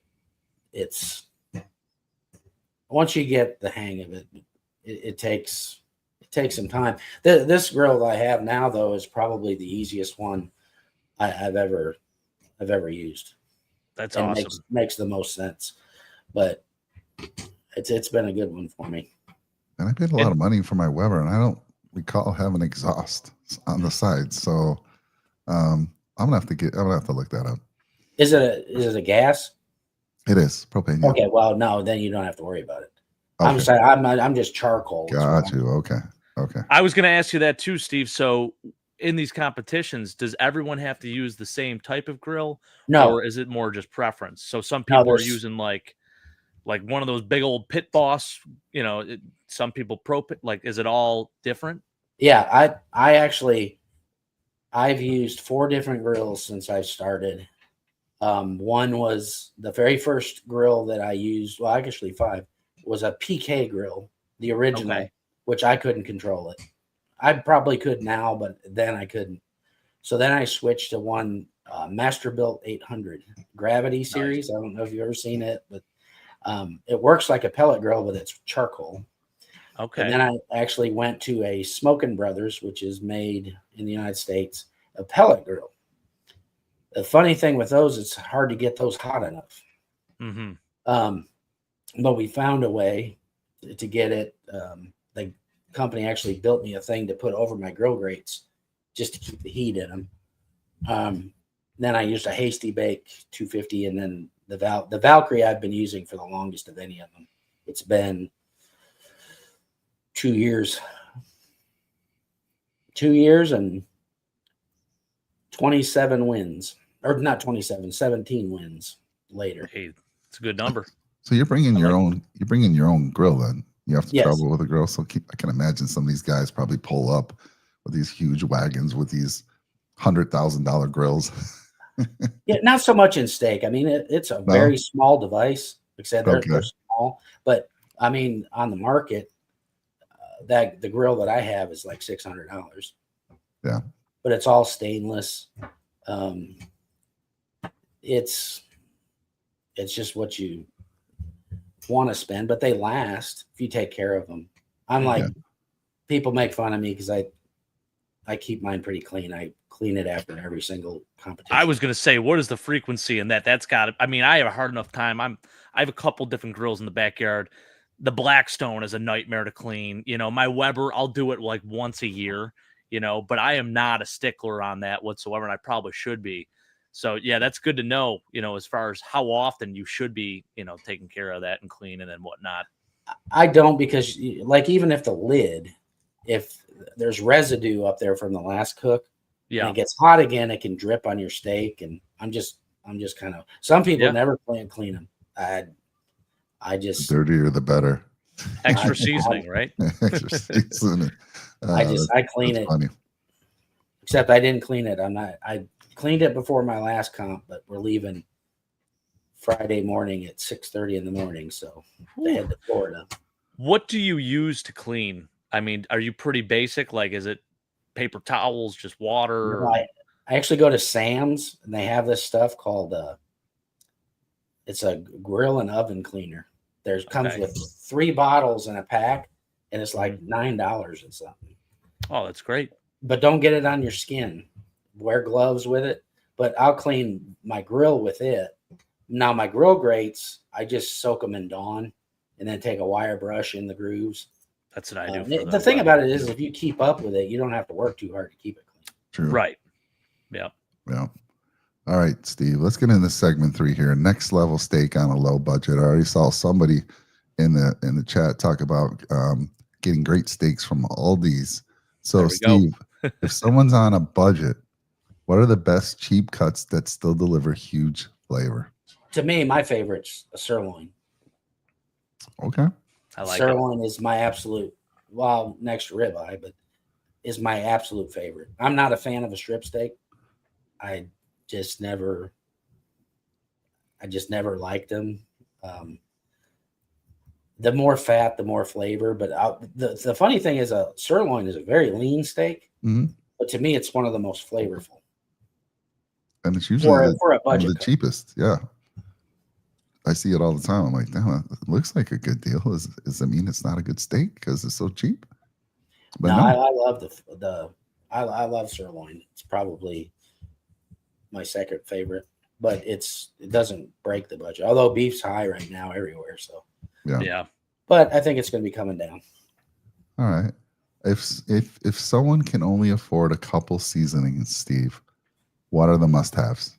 once you get the hang of it, it takes some time. This grill that I have now, though, is probably the easiest one I've ever used. That's awesome. Makes the most sense, but it's been a good one for me. And I paid a lot of money for my Weber, and I don't recall having exhaust on the side. So I'm gonna have to look that up. Is it a gas? It is propane. Yeah. Okay, well, no, then you don't have to worry about it. Okay. I'm just charcoal. Got you. Okay. I was going to ask you that too, Steve. So in these competitions, does everyone have to use the same type of grill? No. Or is it more just preference? So some people are using like one of those big old Pit Boss, some people is it all different? Yeah, I've used 4 different grills since I started. One was the very first grill that I used. Well, actually 5 was a PK grill, the original, which I couldn't control it. I probably could now, but then I couldn't. So then I switched to one Masterbuilt 800 Gravity series. Nice. I don't know if you've ever seen it, but it works like a pellet grill, but it's charcoal. Okay. And then I actually went to a Smokin' Brothers, which is made in the United States, a pellet grill. The funny thing with those, it's hard to get those hot enough. Mm-hmm. But we found a way to get it. The company actually built me a thing to put over my grill grates just to keep the heat in them. Then I used a Hasty Bake 250, and then the Valkyrie I've been using for the longest of any of them. It's been 2 years. 2 years and 27 wins. Or not 27, 17 wins later. Hey, it's a good number. So you're bringing your own grill then. You have to Yes. travel with a grill. So I can imagine some of these guys probably pull up with these huge wagons with these $100,000 grills. Yeah, not so much in steak. I mean, it's a No? very small device. Like I said, they're Okay. small, but I mean, on the market, that the grill that I have is like $600. Yeah. But it's all stainless. Um, it's just what you want to spend, but they last if you take care of them. I'm like, Yeah. people make fun of me because I keep mine pretty clean. I clean it after every single competition. I was going to say, what is the frequency in that? That's got to, I mean, I have a hard enough time. I have a couple different grills in the backyard. The Blackstone is a nightmare to clean. You know, my Weber, I'll do it like once a year, you know, but I am not a stickler on that whatsoever. And I probably should be. So yeah, that's good to know, you know, as far as how often you should be, you know, taking care of that and cleaning and whatnot. I don't, because like, even if the lid, if there's residue up there from the last cook, Yeah. and it gets hot again, it can drip on your steak. And I'm just kind of, some people Yeah. never clean them. I The just dirtier, the better. Extra seasoning, right? Extra seasoning. I clean it. Funny. Except I didn't clean it. I cleaned it before my last comp, but we're leaving Friday morning at 6:30 in the morning. So to head to Florida. What do you use to clean? I mean, are you pretty basic? Like, is it paper towels, just water? I actually go to Sam's, and they have this stuff called it's a grill and oven cleaner. Comes with 3 bottles in a pack, and it's like $9 and something. Oh, that's great. But don't get it on your skin. Wear gloves with it. But I'll clean my grill with it. Now my grill grates, I just soak them in Dawn, and then take a wire brush in the grooves. That's what I do. The thing about it is, if you keep up with it, you don't have to work too hard to keep it clean. True. Right. Yeah. Yeah. All right, Steve, let's get into segment 3 here. Next level steak on a low budget. I already saw somebody in the chat talk about getting great steaks from Aldi's. So Steve, if someone's on a budget, what are the best cheap cuts that still deliver huge flavor? To me, my favorite's a sirloin. Okay. I like sirloin is my absolute, well, next to ribeye, but is my absolute favorite. I'm not a fan of a strip steak. I just never liked them. The more fat, the more flavor. But the funny thing is, a sirloin is a very lean steak, but to me, it's one of the most flavorful. And it's usually for a budget the cheapest. Yeah. I see it all the time. I'm like, damn, it looks like a good deal. Does it mean it's not a good steak because it's so cheap? But no, I love I love sirloin. It's probably my second favorite, but it doesn't break the budget. Although beef's high right now everywhere, so yeah. But I think it's going to be coming down. All right. If someone can only afford a couple seasonings, Steve, what are the must-haves?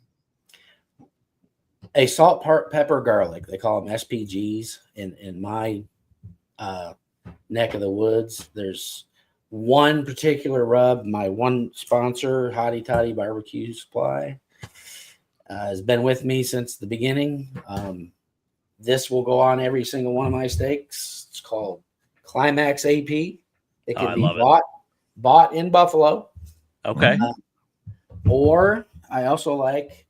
A salt, pepper, garlic. They call them SPGs. In my neck of the woods, there's one particular rub. My one sponsor, Hottie Toddy Barbecue Supply, has been with me since the beginning. This will go on every single one of my steaks. It's called Climax AP. It can be bought in Buffalo. Okay. Or I also like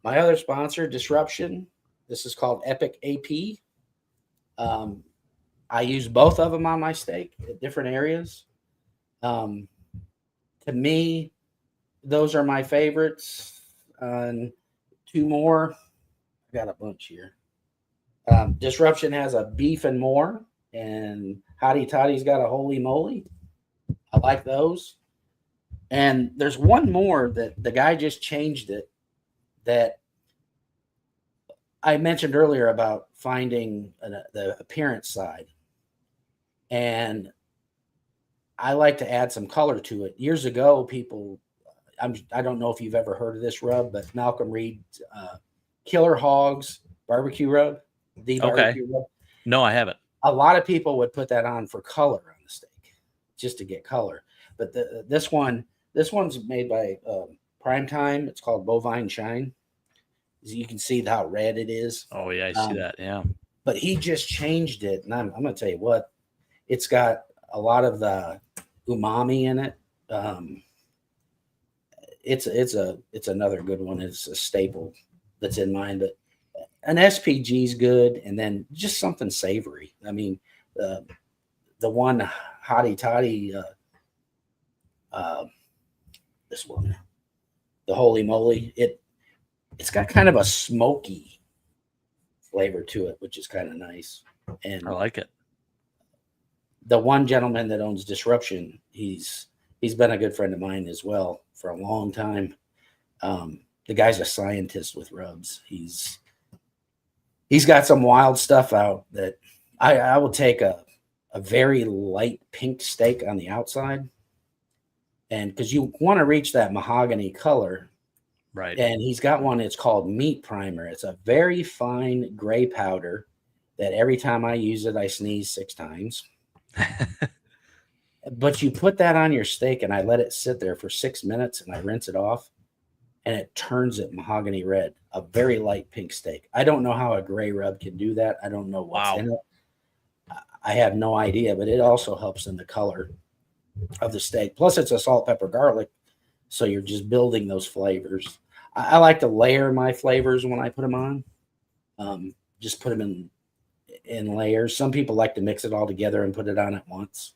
my other sponsor, Disruption. This is called Epic AP. I use both of them on my steak at different areas. To me, those are my favorites. And 2 more. I got a bunch here. Disruption has a beef and more, and Hottie Toddy's got a holy moly. I like those. And there's one more that the guy just changed it, that I mentioned earlier about finding the appearance side. And I like to add some color to it. Years ago, I don't know if you've ever heard of this rub, but Malcolm Reed, Killer Hogs barbecue rub. Barbecue rub. No, I haven't. A lot of people would put that on for color on the steak, just to get color. But this one's made by Primetime. It's called Bovine Shine. You can see how red it is. Oh yeah, I see that. Yeah. But he just changed it, and I'm going to tell you what, it's got a lot of the umami in it. It's another good one. It's a staple that's in mine. But an SPG is good, and then just something savory. I mean, the one hottie toddy, this one, the Holy Moly, it's got kind of a smoky flavor to it, which is kind of nice. And I like it. the one gentleman that owns Disruption, he's been a good friend of mine as well for a long time. The guy's a scientist with rubs. He's got some wild stuff out that I will take a very light pink steak on the outside, and because you want to reach that mahogany color. Right. And he's got one, it's called Meat Primer. It's a very fine gray powder that every time I use it, I sneeze 6 times. But you put that on your steak, and I let it sit there for 6 minutes, and I rinse it off, and it turns it mahogany red, a very light pink steak. I don't know how a gray rub can do that. I don't know what's in it. I have no idea, but it also helps in the color of the steak. Plus, it's a salt, pepper, garlic, so you're just building those flavors. I like to layer my flavors when I put them on. Just put them in layers. Some people like to mix it all together and put it on at once.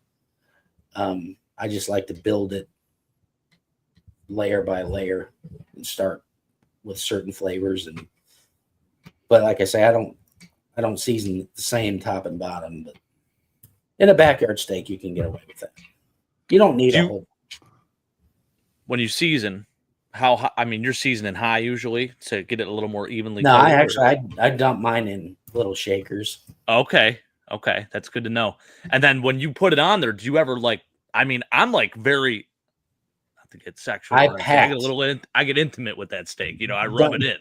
I just like to build it layer by layer and start with certain flavors. But like I say, I don't season the same top and bottom. But in a backyard steak, you can get away with that. You don't need a whole. When you season, how high, I mean, you're seasoning high usually to get it a little more evenly. No, I dump mine in little shakers. Okay, that's good to know. And then when you put it on there, do you ever I mean, I'm very, not to get sexual. I get I get intimate with that steak. I rub it in.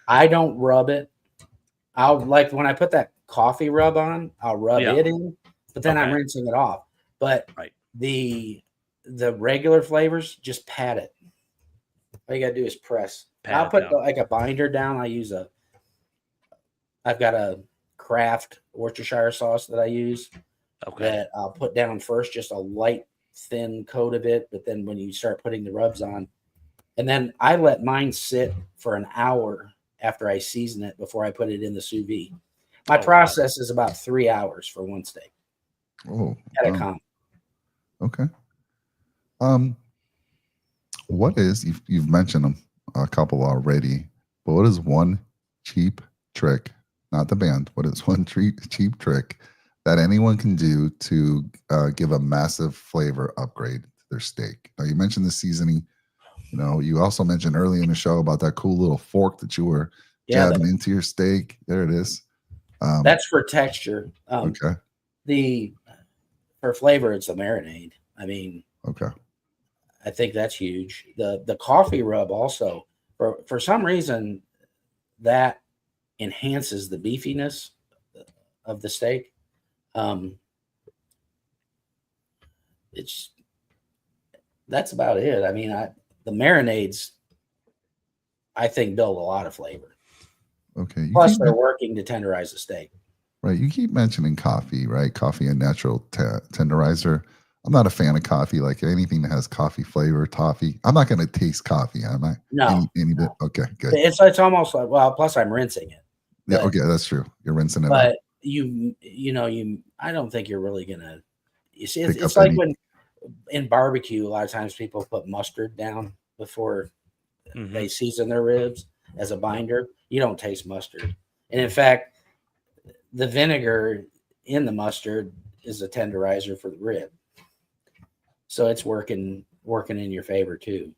I don't rub it. I'll when I put that coffee rub on, I'll rub it in, but then I'm rinsing it off. But the regular flavors, just pat it. All you gotta do is press. I'll put a binder down. I've got a Kraft Worcestershire sauce that I use. That I'll put down first, just a light, thin coat of it. But then when you start putting the rubs on, and then I let mine sit for an hour after I season it before I put it in the sous vide. My process is about 3 hours for one steak. Oh, at a comp. Okay. What is, you've mentioned them a couple already, but what is one cheap trick, not the band, what is one cheap trick that anyone can do to give a massive flavor upgrade to their steak? Now, you mentioned the seasoning. You also mentioned early in the show about that cool little fork that you were jabbing into your steak. There it is. That's for texture. Okay. For flavor, it's the marinade. I mean, okay. I think that's huge. The coffee rub also, for some reason, that enhances the beefiness of the steak. That's about it. I mean, the marinades, I think, build a lot of flavor. Okay. Plus, they're working to tenderize the steak. Right. You keep mentioning coffee, right? Coffee and natural tenderizer. I'm not a fan of coffee. Like anything that has coffee flavor, toffee. I'm not going to taste coffee, am I? No. Any bit? Okay, good. It's almost like, well, plus I'm rinsing it. Yeah, okay, that's true. You're rinsing it. But I don't think you're really going to, you see, it's like when in barbecue, a lot of times people put mustard down before they season their ribs as a binder. You don't taste mustard. And in fact, the vinegar in the mustard is a tenderizer for the rib. So it's working in your favor too.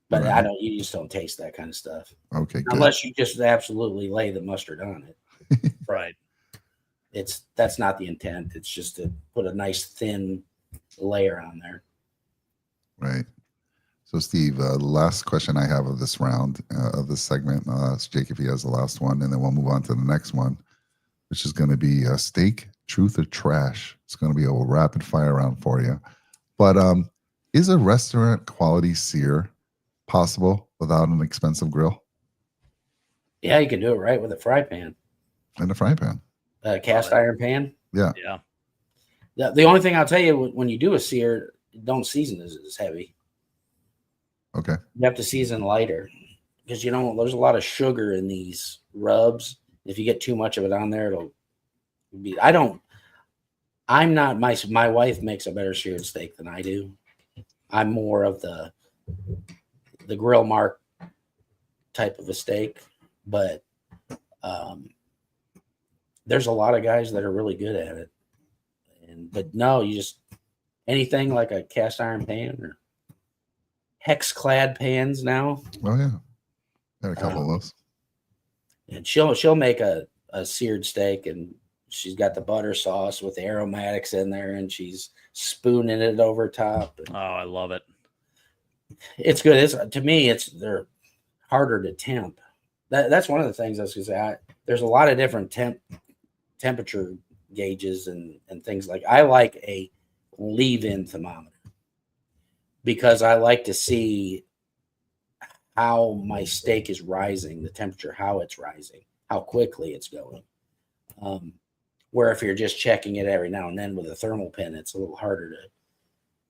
But you just don't taste that kind of stuff. Okay. Unless you just absolutely lay the mustard on it. Right. That's not the intent. It's just to put a nice thin layer on there. Right. So Steve, the last question I have of this round, of this segment, ask Jake if he has the last one, and then we'll move on to the next one, which is going to be steak, truth or trash. It's going to be a rapid fire round for you. But is a restaurant quality sear possible without an expensive grill? Yeah, you can do it right with a fry pan. And a fry pan. Cast iron pan. Yeah. Yeah. The only thing I'll tell you when you do a sear, don't season as heavy. Okay. You have to season lighter because there's a lot of sugar in these rubs. If you get too much of it on there, it'll be. I'm not my wife makes a better seared steak than I do. I'm more of the grill mark type of a steak, but there's a lot of guys that are really good at it. But no, you just anything like a cast iron pan or hex clad pans now. Oh yeah, got a couple of those. And she'll make a seared steak, and she's got the butter sauce with the aromatics in there, and she's spooning it over top. Oh, I love it. It's good. To me, they're harder to temp. That's one of the things I was going to say. There's a lot of different temperature gauges and things like. I like a leave-in thermometer because I like to see how my steak is rising, the temperature, how it's rising, how quickly it's going. Where if you're just checking it every now and then with a thermal pin, it's a little harder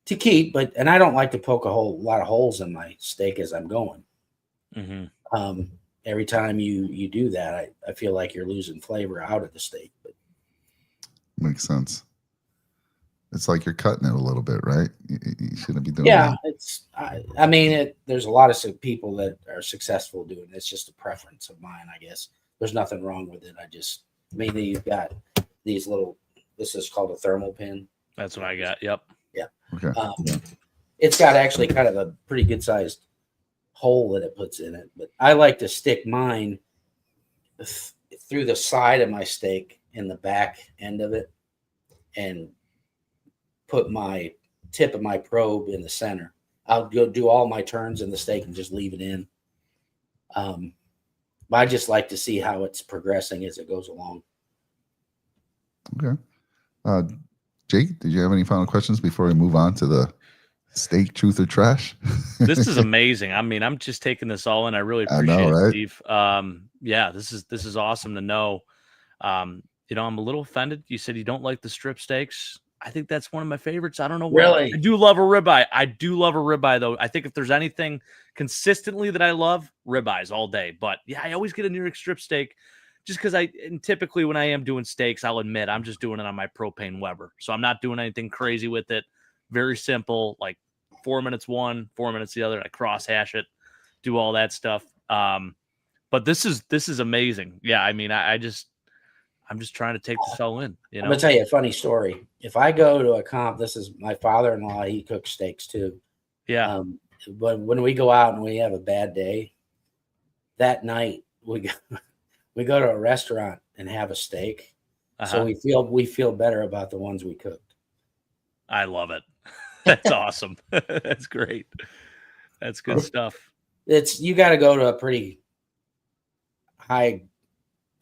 to keep. And I don't like to poke a lot of holes in my steak as I'm going. Mm-hmm. Every time you do that, I feel like you're losing flavor out of the steak. But makes sense. It's like you're cutting it a little bit, right? You shouldn't be doing that. Yeah, there's a lot of people that are successful doing it. It's just a preference of mine, I guess. There's nothing wrong with it. You've got these this is called a thermal pin. That's what I got. Yep. Yeah. Okay. It's got actually kind of a pretty good sized hole that it puts in it, but I like to stick mine through the side of my steak in the back end of it and put my tip of my probe in the center. I'll go do all my turns in the steak and just leave it in. I just like to see how it's progressing as it goes along. Okay. Jake, did you have any final questions before we move on to the steak truth or trash? This is amazing. I mean, I'm just taking this all in. I really appreciate it, right? Steve. Yeah, this is awesome to know. I'm a little offended. You said you don't like the strip steaks. I think that's one of my favorites. I don't know why. Really? I do love a ribeye. I do love a ribeye, though. I think if there's anything consistently that I love, ribeyes all day. But yeah, I always get a New York strip steak just because typically when I am doing steaks, I'll admit I'm just doing it on my propane Weber. So I'm not doing anything crazy with it. Very simple, like 4 minutes one, 4 minutes the other. I cross hash it, do all that stuff. But this is amazing. Yeah, I mean, I'm just trying to take this all in. I'm gonna tell you a funny story. If I go to a comp, this is my father-in-law. He cooks steaks too. Yeah. But when we go out and we have a bad day, that night we go to a restaurant and have a steak. So we feel better about the ones we cooked. I love it. That's awesome. That's great. That's good stuff. You got to go to a pretty high.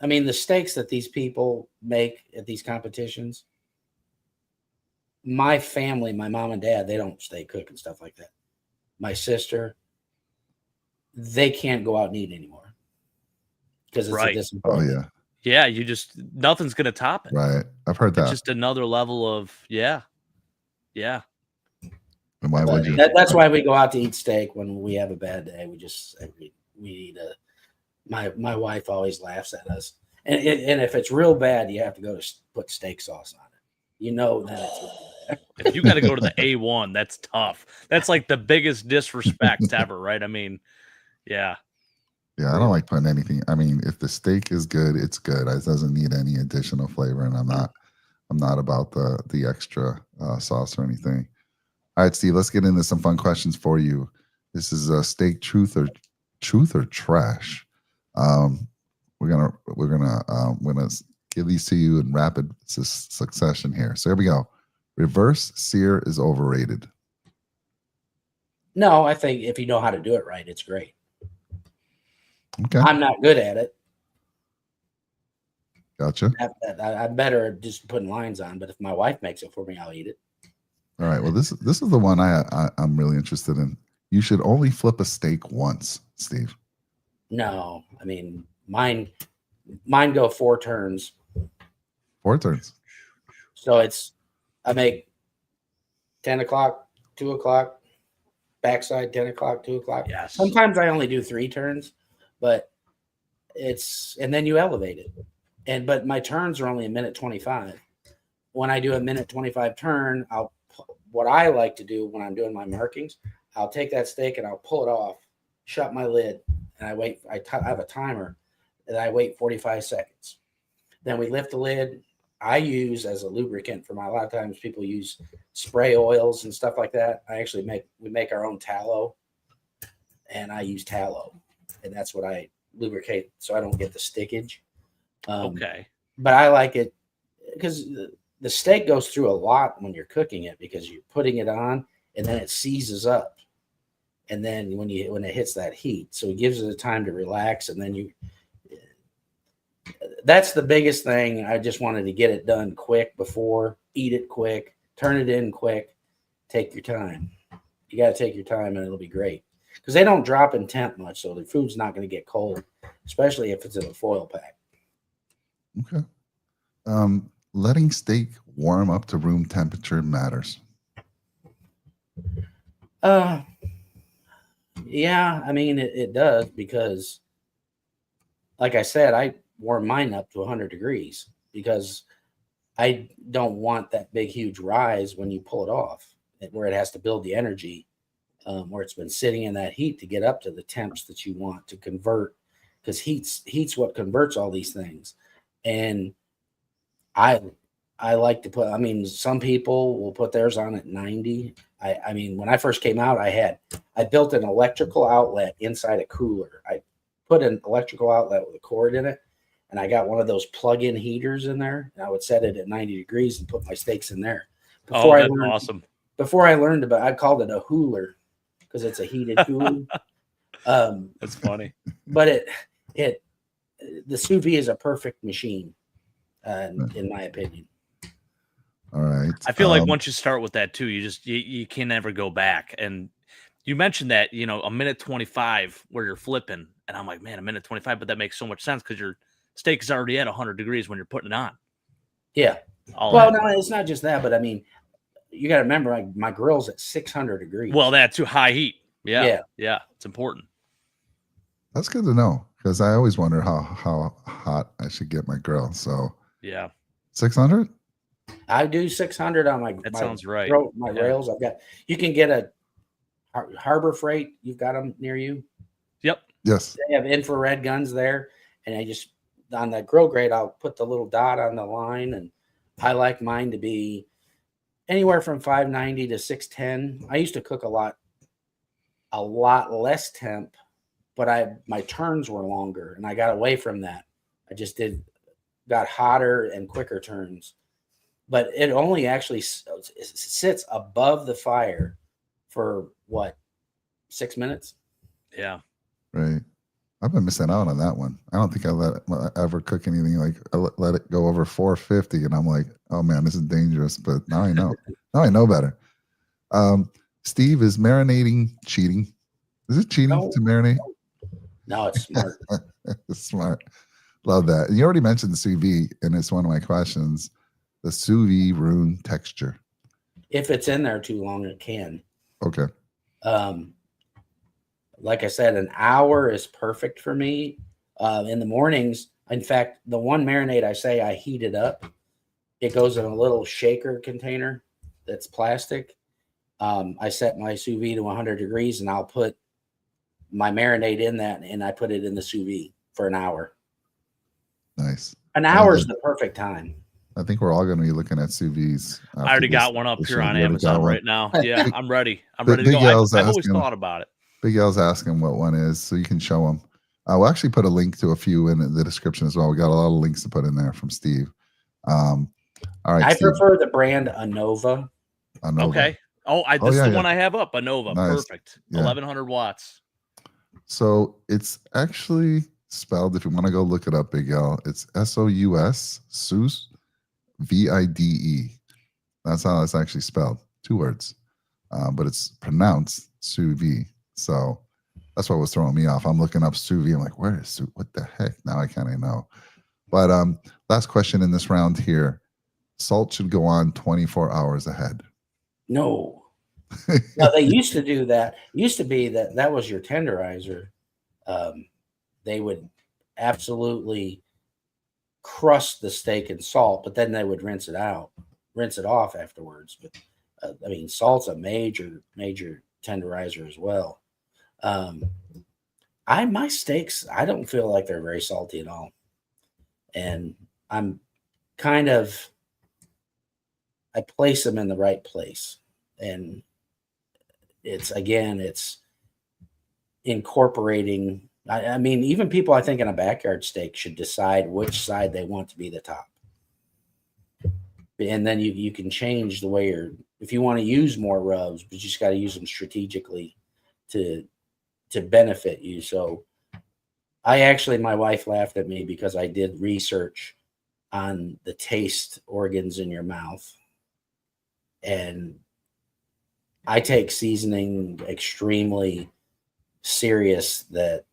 I mean, the steaks that these people make at these competitions, my family, my mom and dad, they don't stay cook and stuff like that. My sister, they can't go out and eat anymore because it's a disappointment. Oh yeah. Nothing's going to top it. Right. I've heard that. It's just another level of, yeah. And why would you? That's why we go out to eat steak when we have a bad day. We need a. My wife always laughs at us, and if it's real bad, you have to go to put steak sauce on it. That it's real bad. If you got to go to the A1, that's tough. That's like the biggest disrespect ever, right? I mean, yeah. Yeah, I don't like putting anything. I mean, if the steak is good, it's good. It doesn't need any additional flavor, and I'm not about the extra sauce or anything. All right, Steve, let's get into some fun questions for you. This is a steak truth or trash. We're gonna give these to you in rapid succession here. So here we go. Reverse sear is overrated. No, I think if you know how to do it right, it's great. Okay. I'm not good at it. Gotcha. I'm better at just putting lines on, but if my wife makes it for me, I'll eat it. All right. Well, this is the one I'm really interested in. You should only flip a steak once, Steve. No, I mean mine go 4 turns. 4 turns. So I make 10 o'clock, 2 o'clock, backside 10 o'clock, 2 o'clock. Yes. Sometimes I only do 3 turns, but and then you elevate it. But my turns are only a minute 25. When I do a minute 25 turn, what I like to do when I'm doing my markings, I'll take that steak and I'll pull it off, shut my lid, and I wait. I have a timer, and I wait 45 seconds. Then we lift the lid. I use as a lubricant for a lot of times people use spray oils and stuff like that. We make our own tallow, and I use tallow, and that's what I lubricate so I don't get the stickage. Okay. But I like it because the steak goes through a lot when you're cooking it because you're putting it on and then it seizes up. And then when it hits that heat, so it gives it a time to relax. And then that's the biggest thing. I just wanted to get it done quick eat it quick, turn it in quick, take your time. You got to take your time and it'll be great because they don't drop in temp much. So the food's not going to get cold, especially if it's in a foil pack. Okay. Letting steak warm up to room temperature matters. Yeah, I mean, it does because, like I said, I warm mine up to 100 degrees because I don't want that big, huge rise when you pull it off, where it has to build the energy, where it's been sitting in that heat to get up to the temps that you want to convert, because heat's what converts all these things. And I like to put, I mean, some people will put theirs on at 90. I mean, when I first came out, I built an electrical outlet inside a cooler. I put an electrical outlet with a cord in it, and I got one of those plug-in heaters in there, and I would set it at 90 degrees and put my steaks in there. That's awesome. Before I learned about, I called it a hooler because it's a heated cooler. That's funny. But the sous vide is a perfect machine, in my opinion. All right. I feel like once you start with that too, you can never go back. And you mentioned that, a minute 25 where you're flipping, and I'm like, man, a minute 25, but that makes so much sense because your steak is already at 100 degrees when you're putting it on. Yeah. No, it's not just that, but I mean, you got to remember my grill's at 600 degrees. Well, that's too high heat. Yeah. It's important. That's good to know because I always wonder how hot I should get my grill. So yeah, 600. I do 600 on my. That sounds right. My rails. You can get a Harbor Freight. You've got them near you. Yep. Yes. They have infrared guns there, and I just on the grill grate, I'll put the little dot on the line, and I like mine to be anywhere from 590 to 610. I used to cook a lot less temp, but my turns were longer, and I got away from that. I just got hotter and quicker turns. But it only actually sits above the fire for 6 minutes? Yeah. Right. I've been missing out on that one. I don't think I ever cook anything like I let it go over 450, and I'm like, oh man, this is dangerous. But now I know. Now I know better. Steve, is marinating cheating? Is it cheating to marinate? No, it's smart. It's smart. Love that. And you already mentioned the sous vide, and it's one of my questions. The sous vide ruin texture. If it's in there too long, it can. Okay. Like I said, an hour is perfect for me. In the mornings, in fact, the one marinade I heat it up. It goes in a little shaker container that's plastic. I set my sous vide to 100 degrees, and I'll put my marinade in that, and I put it in the sous vide for an hour. Nice. An hour is the perfect time. I think we're all going to be looking at sous vides. I already got one up here on Amazon right now. Yeah, I'm ready. I'm ready to go. I've always thought about it. Big L's asking what one is, so you can show him. We'll actually put a link to a few in the description as well. We got a lot of links to put in there from Steve. All right. I prefer the brand Anova. Okay. This is the one I have up. Anova. Nice. Perfect. 1100 watts. So it's actually spelled, if you want to go look it up, Big L, it's SOUS, SUS, VIDE. That's how it's actually spelled. 2 words. But it's pronounced sous vide. So that's what was throwing me off. I'm looking up sous vide. I'm like, where is sous? What the heck? Now I kind of know. But last question in this round here. Salt should go on 24 hours ahead. No. No, they used to do that. It used to be that was your tenderizer. They would absolutely crust the steak in salt, but then they would rinse it off afterwards. But I mean, salt's a major tenderizer as well. My steaks, I don't feel like they're very salty at all, and I'm kind of I place them in the right place, and it's incorporating. I mean, even people I think in a backyard steak should decide which side they want to be the top. And then you can change the way if you want to use more rubs, but you just got to use them strategically to benefit you. So my wife laughed at me because I did research on the taste organs in your mouth. And I take seasoning extremely serious, that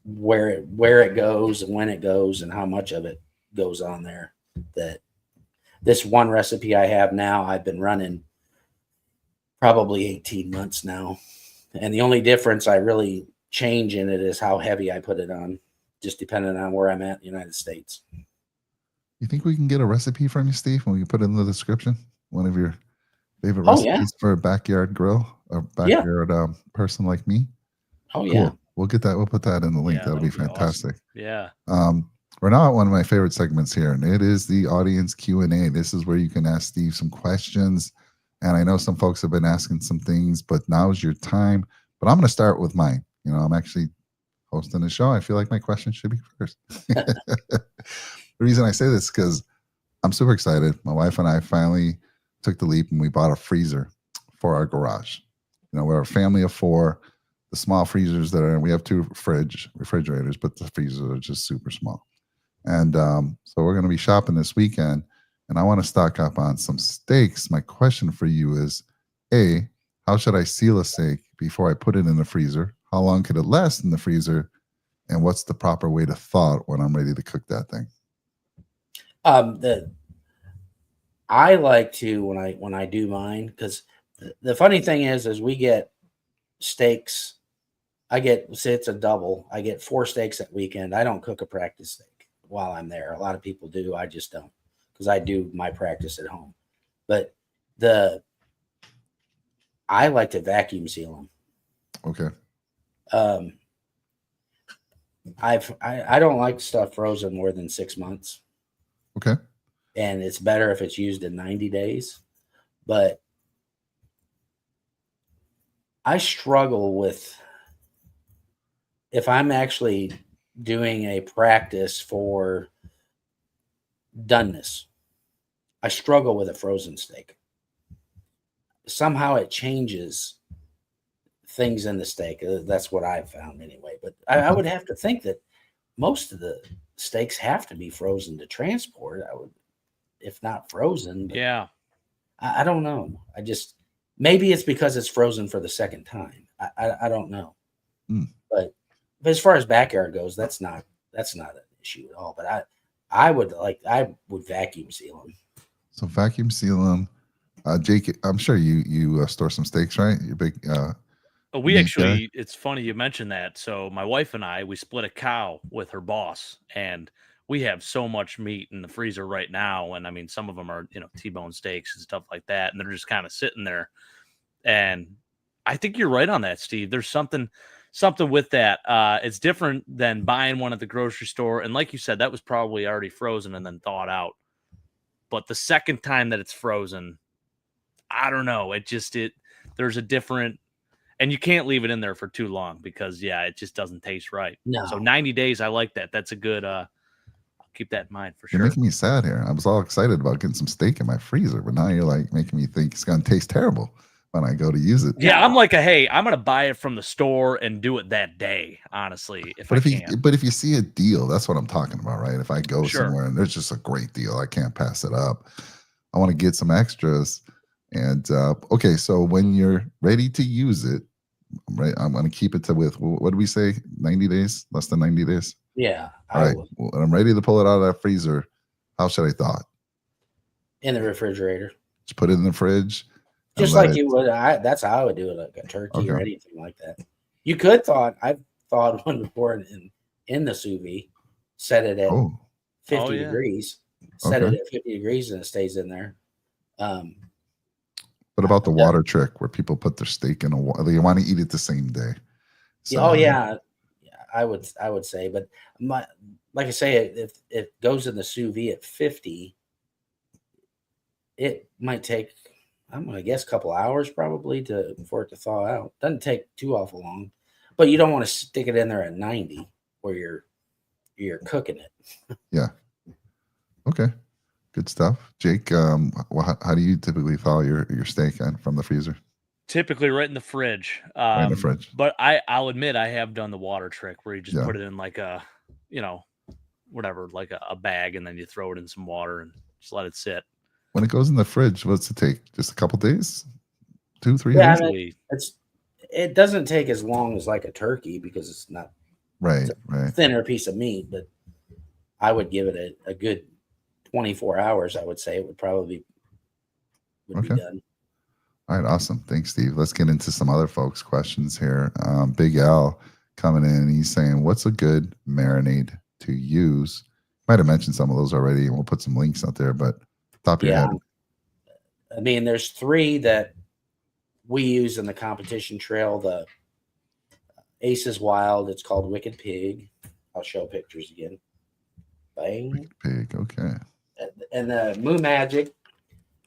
where it goes and when it goes and how much of it goes on there. That this one recipe I have now, I've been running probably 18 months now. And the only difference I really change in it is how heavy I put it on, just depending on where I'm at in the United States. You think we can get a recipe from you, Steve, and we can put it in the description? One of your favorite recipes for a backyard grill, a backyard person like me? Oh, cool. Yeah. We'll get that. We'll put that in the link. Yeah, That'll be fantastic. Awesome. Yeah. We're now at one of my favorite segments here, and it is the audience Q&A. This is where you can ask Steve some questions. And I know some folks have been asking some things, but now's your time. But I'm going to start with mine. You know, I'm actually hosting the show. I feel like my question should be first. The reason I say this is because I'm super excited. My wife and I finally took the leap, and we bought a freezer for our garage. You know, we're a family of 4. The small freezers we have 2 refrigerators, but the freezers are just super small. And so we're going to be shopping this weekend, and I want to stock up on some steaks. My question for you is, A, how should I seal a steak before I put it in the freezer? How long could it last in the freezer? And what's the proper way to thaw it when I'm ready to cook that thing? I like to, when I do mine, because the funny thing is we get steaks. Say it's a double. I get 4 steaks that weekend. I don't cook a practice steak while I'm there. A lot of people do. I just don't, because I do my practice at home. But I like to vacuum seal them. Okay. I don't like stuff frozen more than 6 months. Okay. And it's better if it's used in 90 days. But I struggle with, if I'm actually doing a practice for doneness, I struggle with a frozen steak. Somehow it changes things in the steak. That's what I've found anyway. But I would have to think that most of the steaks have to be frozen to transport. If not frozen. Yeah. I don't know. Maybe it's because it's frozen for the second time. I don't know. But as far as backyard goes, that's not an issue at all. But I would vacuum seal them. So vacuum seal them. Jake, I'm sure you store some steaks, right? You're big. We actually, it's funny you mentioned that. So my wife and I, we split a cow with her boss, and we have so much meat in the freezer right now. And I mean, some of them are, T-bone steaks and stuff like that. And they're just kind of sitting there. And I think you're right on that, Steve. There's something with that. It's different than buying one at the grocery store. And like you said, that was probably already frozen and then thawed out. But the second time that it's frozen, I don't know. There's a different, and you can't leave it in there for too long because it just doesn't taste right. No. So 90 days, I like that. That's a good, I'll keep that in mind for sure. You're making me sad here. I was all excited about getting some steak in my freezer, but now you're like making me think it's going to taste terrible when I go to use it. Yeah, I'm like, hey, I'm going to buy it from the store and do it that day, honestly, But if you see a deal, that's what I'm talking about, right? If I go somewhere and there's just a great deal, I can't pass it up. I want to get some extras. And okay, so when you're ready to use it, right, I'm going to keep it what do we say? 90 days? Less than 90 days? Yeah. All right. When I'm ready to pull it out of that freezer, how should I thaw it? In the refrigerator. Just put it in the fridge. Just let like it. you would. That's how I would do it, like a turkey or Okay. anything like that. You could I've thawed one before in the sous vide, set it at Oh, 50 yeah. degrees, set Okay. it at 50 degrees, and it stays in there. What about the water trick where people put their steak in a water? They want to eat it the same day. So, Oh yeah, I would say, but like I say, if it goes in the sous vide at 50, it might take, I'm gonna guess, a couple hours probably for it to thaw out. Doesn't take too awful long, but you don't want to stick it in there at 90 where you're cooking it. Yeah. Okay. Good stuff. Jake, how do you typically thaw your steak from the freezer? Typically right in the fridge. Right in the fridge. But I'll admit I have done the water trick where you just put it in like a, whatever, like a bag, and then you throw it in some water and just let it sit. When it goes in the fridge, what's it take? Just a couple days? 2-3 Yeah, days? I mean, it doesn't take as long as like a turkey because it's not Right, it's a right. thinner piece of meat, but I would give it a good 24 hours. I would say it would probably be done. All right, awesome. Thanks, Steve. Let's get into some other folks' questions here. Big Al coming in, he's saying, what's a good marinade to use? Might have mentioned some of those already, and we'll put some links out there, but top of your head. I mean, there's 3 that we use in the competition trail. The Ace is Wild. It's called Wicked Pig. I'll show pictures again. Bang. Wicked Pig, okay. And the Moo Magic.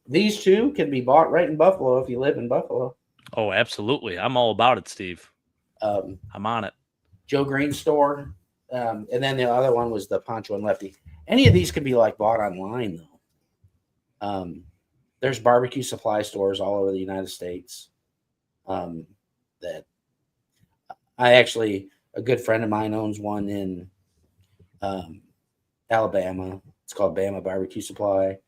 These 2 can be bought right in Buffalo if you live in Buffalo. Oh, absolutely. I'm all about it, Steve. I'm on it. Joe Green store. And then the other one was the Poncho and Lefty. Any of these could be like bought online though. There's barbecue supply stores all over the United States. That a good friend of mine owns one in Alabama. It's called Bama Barbecue Supply.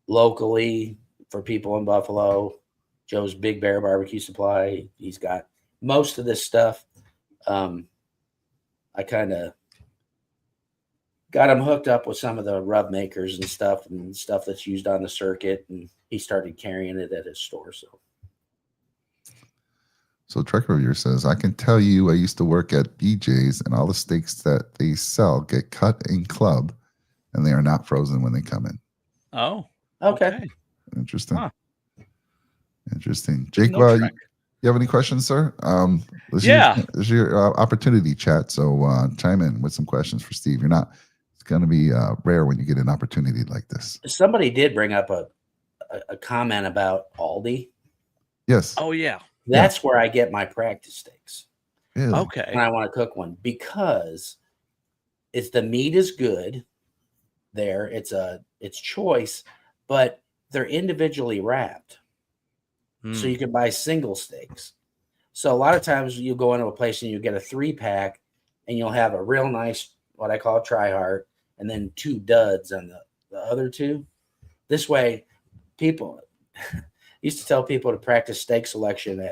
Locally, for people in Buffalo, Joe's Big Bear Barbecue Supply. He's got most of this stuff. I kind of got him hooked up with some of the rub makers and stuff that's used on the circuit, and he started carrying it at his store. So Trek Reviewer says, I can tell you I used to work at BJ's, and all the steaks that they sell get cut in club, and they are not frozen when they come in. Oh, okay. Interesting. Huh. Interesting. Jake, No you have any questions, sir? This is your opportunity, chat. So chime in with some questions for Steve. It's going to be rare when you get an opportunity like this. Somebody did bring up a comment about Aldi. Yes. Oh, yeah. That's where I get my practice steaks. Really? Okay. When I want to cook one, because the meat is good there. It's choice, but they're individually wrapped. So you can buy single steaks. So a lot of times you go into a place and you get a 3-pack, and you'll have a real nice, what I call a tri-heart, and then 2 duds on the other 2. This way, people used to tell people to practice steak selection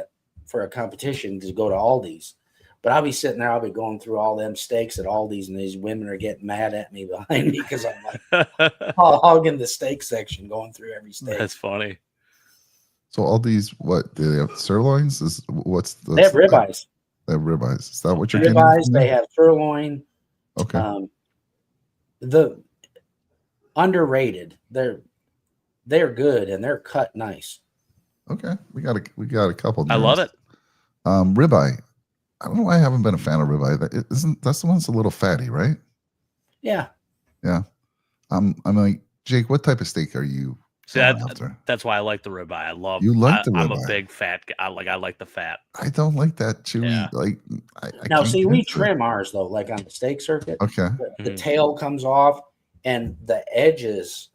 for a competition to go to Aldi's. But I'll be sitting there, I'll be going through all them steaks at Aldi's, and these women are getting mad at me behind me because I'm like hogging the steak section, going through every steak. That's funny. So all these, what do they have? Sirloins? They have ribeyes. They have ribeyes. Is that what you're ribeyes? getting? They have sirloin. Okay. The underrated. They're good and they're cut nice. Okay, we got a couple. I love it. Ribeye. I don't know why I haven't been a fan of ribeye. That's the one that's a little fatty, right? Yeah. Yeah. I'm like, Jake, what type of steak are you? See, that's why I like the ribeye. I love. You like the ribeye. I'm a big fat guy. I like the fat. I don't like that chewy. Yeah. Like now, see, we trim ours though, like on the steak circuit. Okay. The tail comes off, and the edges.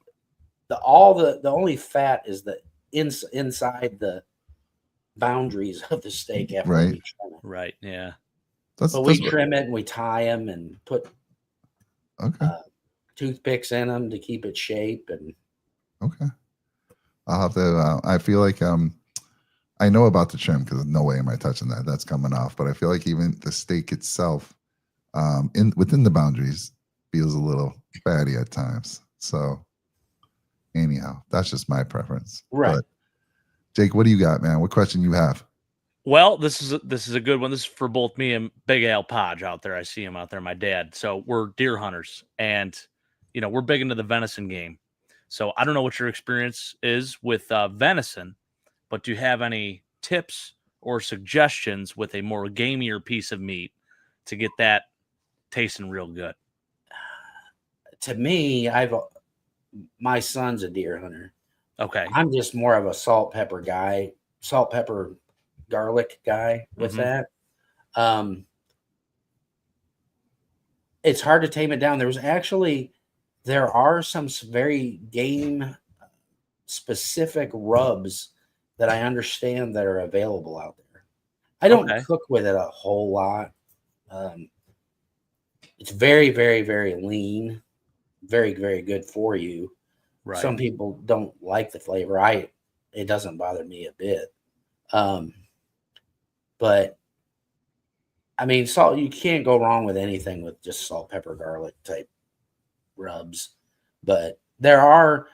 The only fat is the inside the boundaries of the steak after we trim it. Right. Yeah. But we trim it and we tie them and put toothpicks in them to keep it shape. And okay, I'll have to. I feel like I know about the trim because no way am I touching that. That's coming off. But I feel like even the steak itself, within the boundaries, feels a little fatty at times. So anyhow, that's just my preference. Right. Jake, what do you got, man? What question you have? Well, this is a good one. This is for both me and Big Al Podge out there. I see him out there, my dad. So we're deer hunters, and we're big into the venison game. So I don't know what your experience is with venison, but do you have any tips or suggestions with a more gamier piece of meat to get that tasting real good? To me, my son's a deer hunter. Okay. I'm just more of a salt, pepper guy, salt, pepper, garlic guy with that. It's hard to tame it down. There are some very game specific rubs that I understand that are available out there. I don't cook with it a whole lot. It's very, very, very lean, very, very good for you. Right. Some people don't like the flavor. It doesn't bother me a bit. But I mean, salt, you can't go wrong with anything with just salt, pepper, garlic type rubs. But there are,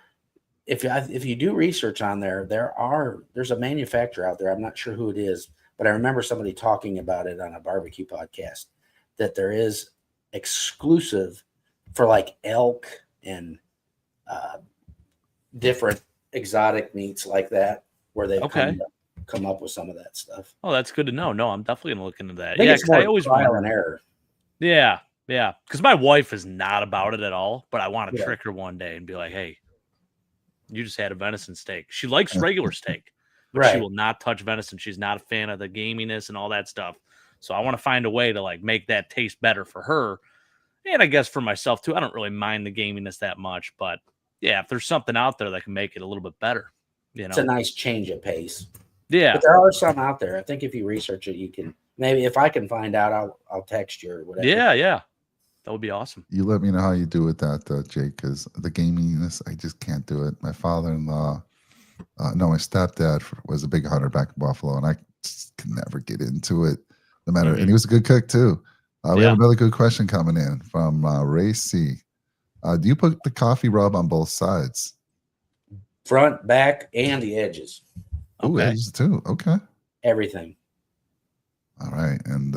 if you do research on there's a manufacturer out there. I'm not sure who it is, but I remember somebody talking about it on a barbecue podcast, that there is exclusive for like elk and different exotic meats like that, where they've come up with some of that stuff. Oh, that's good to know. No, I'm definitely gonna look into that. Yeah, because I always trial wonder. and error. Yeah, because my wife is not about it at all, but I want to trick her one day and be like, "Hey, you just had a venison steak." She likes regular steak, but she will not touch venison. She's not a fan of the gaminess and all that stuff. So I want to find a way to like make that taste better for her, and I guess for myself too. I don't really mind the gaminess that much, but yeah, if there's something out there that can make it a little bit better, it's a nice change of pace. Yeah, but there are some out there. I think if you research it, you can. Maybe if I can find out, I'll text you or whatever. Yeah, that would be awesome. You let me know how you do with that, Jake, because the gaminess, I just can't do it. My father-in-law, my stepdad was a big hunter back in Buffalo, and I just could never get into it, no matter. And he was a good cook too. We have another good question coming in from Ray C. Do you put the coffee rub on both sides? Front, back, and the edges. Oh, edges too. Okay. Everything. All right. And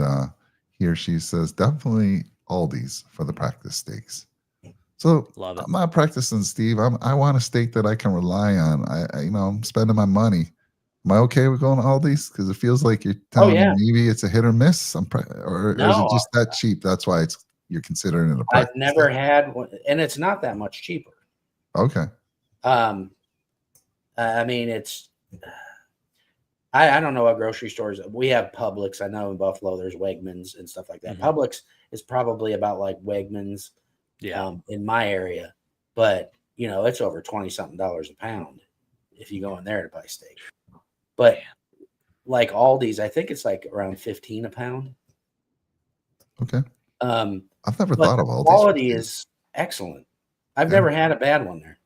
here she says, definitely Aldi's for the practice steaks. So love it. I'm not practicing, Steve. I want a steak that I can rely on. I'm spending my money. Am I okay with going to Aldi's? Because it feels like you're telling me maybe it's a hit or miss. Or is it just that cheap? That's why you're considering it a practice. I've never had one, and it's not that much cheaper. Okay. I mean, it's. I don't know what grocery stores we have. Publix. I know in Buffalo there's Wegmans and stuff like that. Publix is probably about like Wegmans, in my area, but it's over $20-something a pound if you go in there to buy steak. But like Aldi's, I think it's like around $15 a pound. Okay. I've never thought of Aldi's. Quality is excellent. I've never had a bad one there.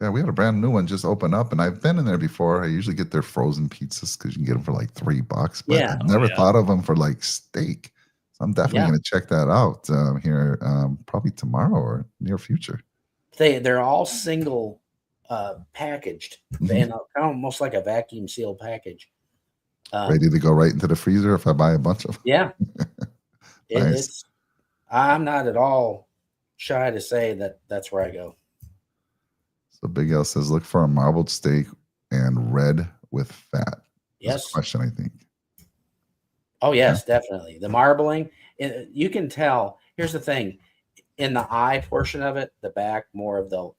Yeah, we had a brand new one just open up, and I've been in there before. I usually get their frozen pizzas because you can get them for like $3. But I've never thought of them for like steak. So I'm definitely going to check that out here probably tomorrow or near future. They're all single packaged, and almost like a vacuum seal package. Ready to go right into the freezer if I buy a bunch of them. Yeah. Nice. I'm not at all shy to say that's where I go. So Big L says, look for a marbled steak and red with fat. Yes. That's a question, I think. Oh, yes, definitely. The marbling, you can tell. Here's the thing. In the eye portion of it, the back, more of the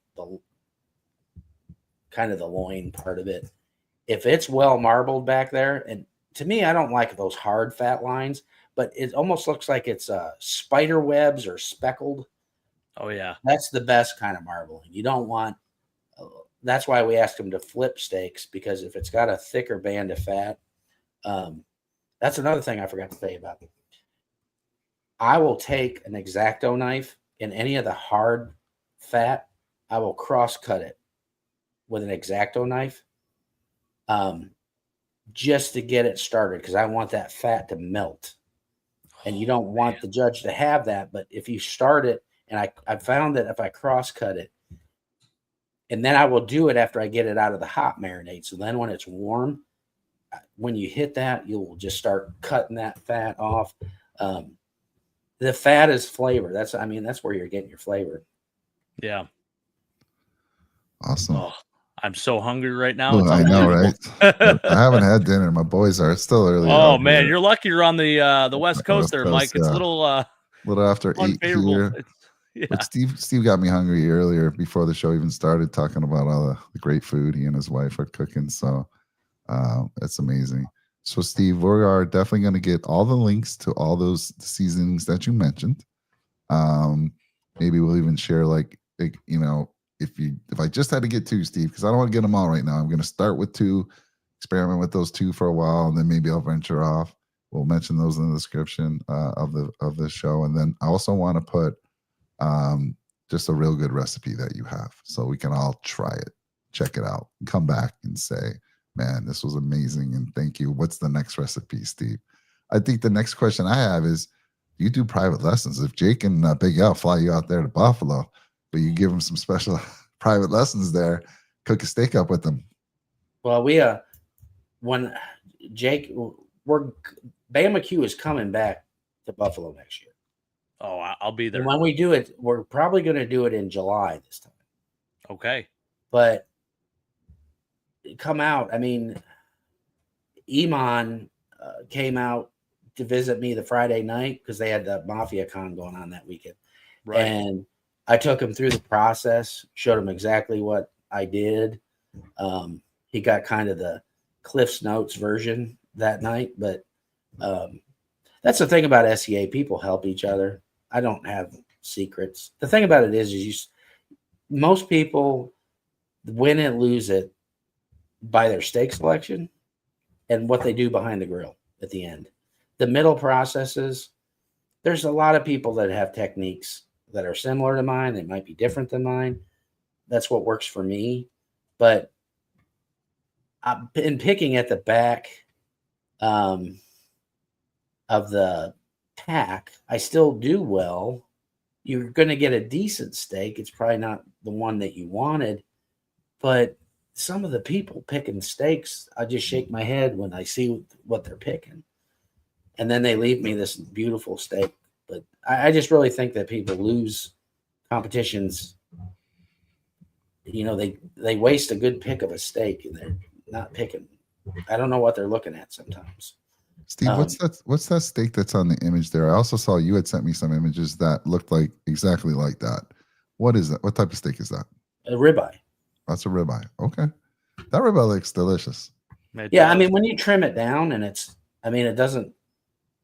kind of the loin part of it. If it's well marbled back there, and to me, I don't like those hard fat lines, but it almost looks like it's spider webs or speckled. Oh, yeah. That's the best kind of marbling. You don't want. That's why we ask them to flip steaks, because if it's got a thicker band of fat, that's another thing I forgot to tell you about. I will take an X-Acto knife in any of the hard fat. I will cross cut it with an X-Acto knife, just to get it started, because I want that fat to melt. And you don't want the judge to have that, but if you start it, and I found that if I cross cut it, And then I will do it after I get it out of the hot marinade. So then when it's warm, when you hit that, you'll just start cutting that fat off. The fat is flavor. That's where you're getting your flavor. Yeah. Awesome. Oh, I'm so hungry right now. Oh, It's I know, right? unbelievable. I haven't had dinner. My boys are. It's still early. Oh out man, here. you're lucky you're on the West Coast West there, Coast, Mike. It's a yeah. little after 8 unfavorable. here. Yeah. But Steve got me hungry earlier before the show even started, talking about all the great food he and his wife are cooking. So it's amazing. So Steve, we are definitely going to get all the links to all those seasonings that you mentioned. Maybe we'll even share if I just had to get 2, Steve, because I don't want to get them all right now. I'm going to start with 2, experiment with those 2 for a while, and then maybe I'll venture off. We'll mention those in the description of the show, and then I also want to put just a real good recipe that you have, so we can all try it, check it out, and come back and say, "Man, this was amazing," and thank you. What's the next recipe, Steve? I think the next question I have is, do you do private lessons? If Jake and Big L fly you out there to Buffalo, but you give them some special private lessons there, cook a steak up with them. Well, when Jake, Bama Q is coming back to Buffalo next year. Oh, I'll be there. And when we do it, we're probably going to do it in July this time. Okay. But come out. I mean, Iman came out to visit me the Friday night because they had the Mafia con going on that weekend. Right. And I took him through the process, showed him exactly what I did. He got kind of the Cliff's Notes version that night, but that's the thing about SEA. People help each other. I don't have secrets. The thing about it is most people win and lose it by their steak selection and what they do behind the grill at the end. The middle processes, there's a lot of people that have techniques that are similar to mine. They might be different than mine. That's what works for me. But I've been picking at the back of the pack. I still do well. You're going to get a decent steak. It's probably not the one that you wanted, but some of the people picking steaks, I just shake my head when I see what they're picking. And then they leave me this beautiful steak. But I just really think that people lose competitions. You know, they waste a good pick of a steak and they're not picking. I don't know what they're looking at sometimes. Steve, what's that steak that's on the image there? I also saw you had sent me some images that looked like exactly like that. What is that? What type of steak is that? A ribeye. That's a ribeye. Okay. That ribeye looks delicious. Yeah, I mean, when you trim it down and it doesn't,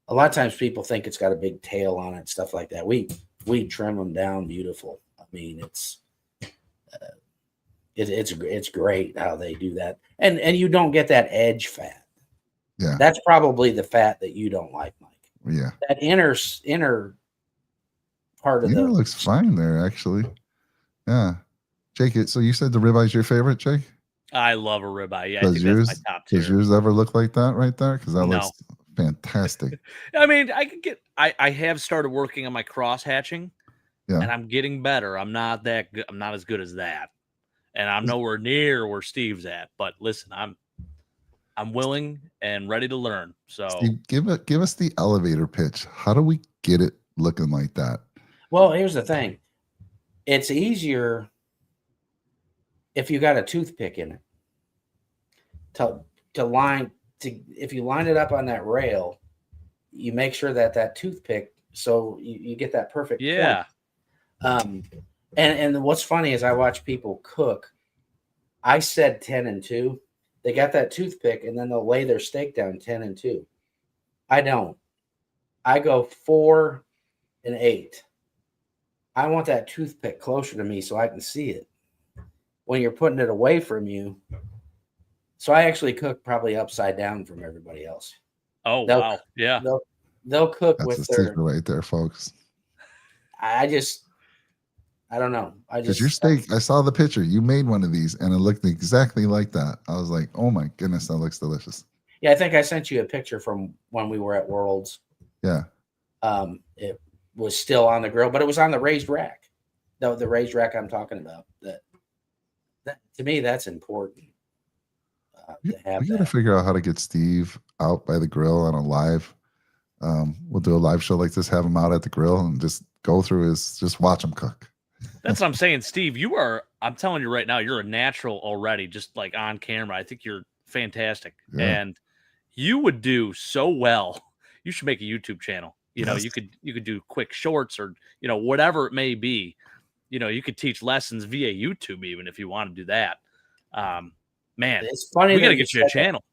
a lot of times people think it's got a big tail on it, stuff like that. We trim them down beautiful. I mean, it's great how they do that. And you don't get that edge fat. Yeah. That's probably the fat that you don't like, Mike. Yeah. That inner part of it looks fine there, actually. Yeah. Jake, so you said the ribeye's your favorite, Jake? I love a ribeye. Yeah, I think that's my top tier. Does yours ever look like that right there? Because that looks fantastic. I mean, I have started working on my cross hatching, and I'm getting better. I'm not that good. I'm not as good as that, and I'm nowhere near where Steve's at. But listen, I'm willing and ready to learn. So Steve, give us the elevator pitch. How do we get it looking like that? Well, here's the thing. It's easier if you got a toothpick in it if you line it up on that rail, you make sure that toothpick, so you get that perfect point. And what's funny is I watch people cook. I said 10 and 2. They got that toothpick and then they'll lay their steak down 10 and 2. I don't. I go 4 and 8. I want that toothpick closer to me so I can see it when you're putting it away from you. So I actually cook probably upside down from everybody else. Oh, wow. Yeah. They'll cook That's with the secret right there, folks. I don't know. Because your steak, I saw the picture. You made one of these and it looked exactly like that. I was like, oh my goodness, that looks delicious. Yeah, I think I sent you a picture from when we were at Worlds. Yeah. It was still on the grill, but it was on the raised rack. The raised rack I'm talking about. To me, that's important We, to have we got to that. figure out how to get Steve out by the grill on a live. We'll do a live show like this, have him out at the grill and just go through just watch him cook. That's what I'm saying, Steve. I'm telling you right now, you're a natural already, just like on camera. I think you're fantastic. Yeah. And you would do so well. You should make a YouTube channel. Yes. You could do quick shorts or, whatever it may be. You could teach lessons via YouTube even if you want to do that. Man, It's funny we got to that get you a channel.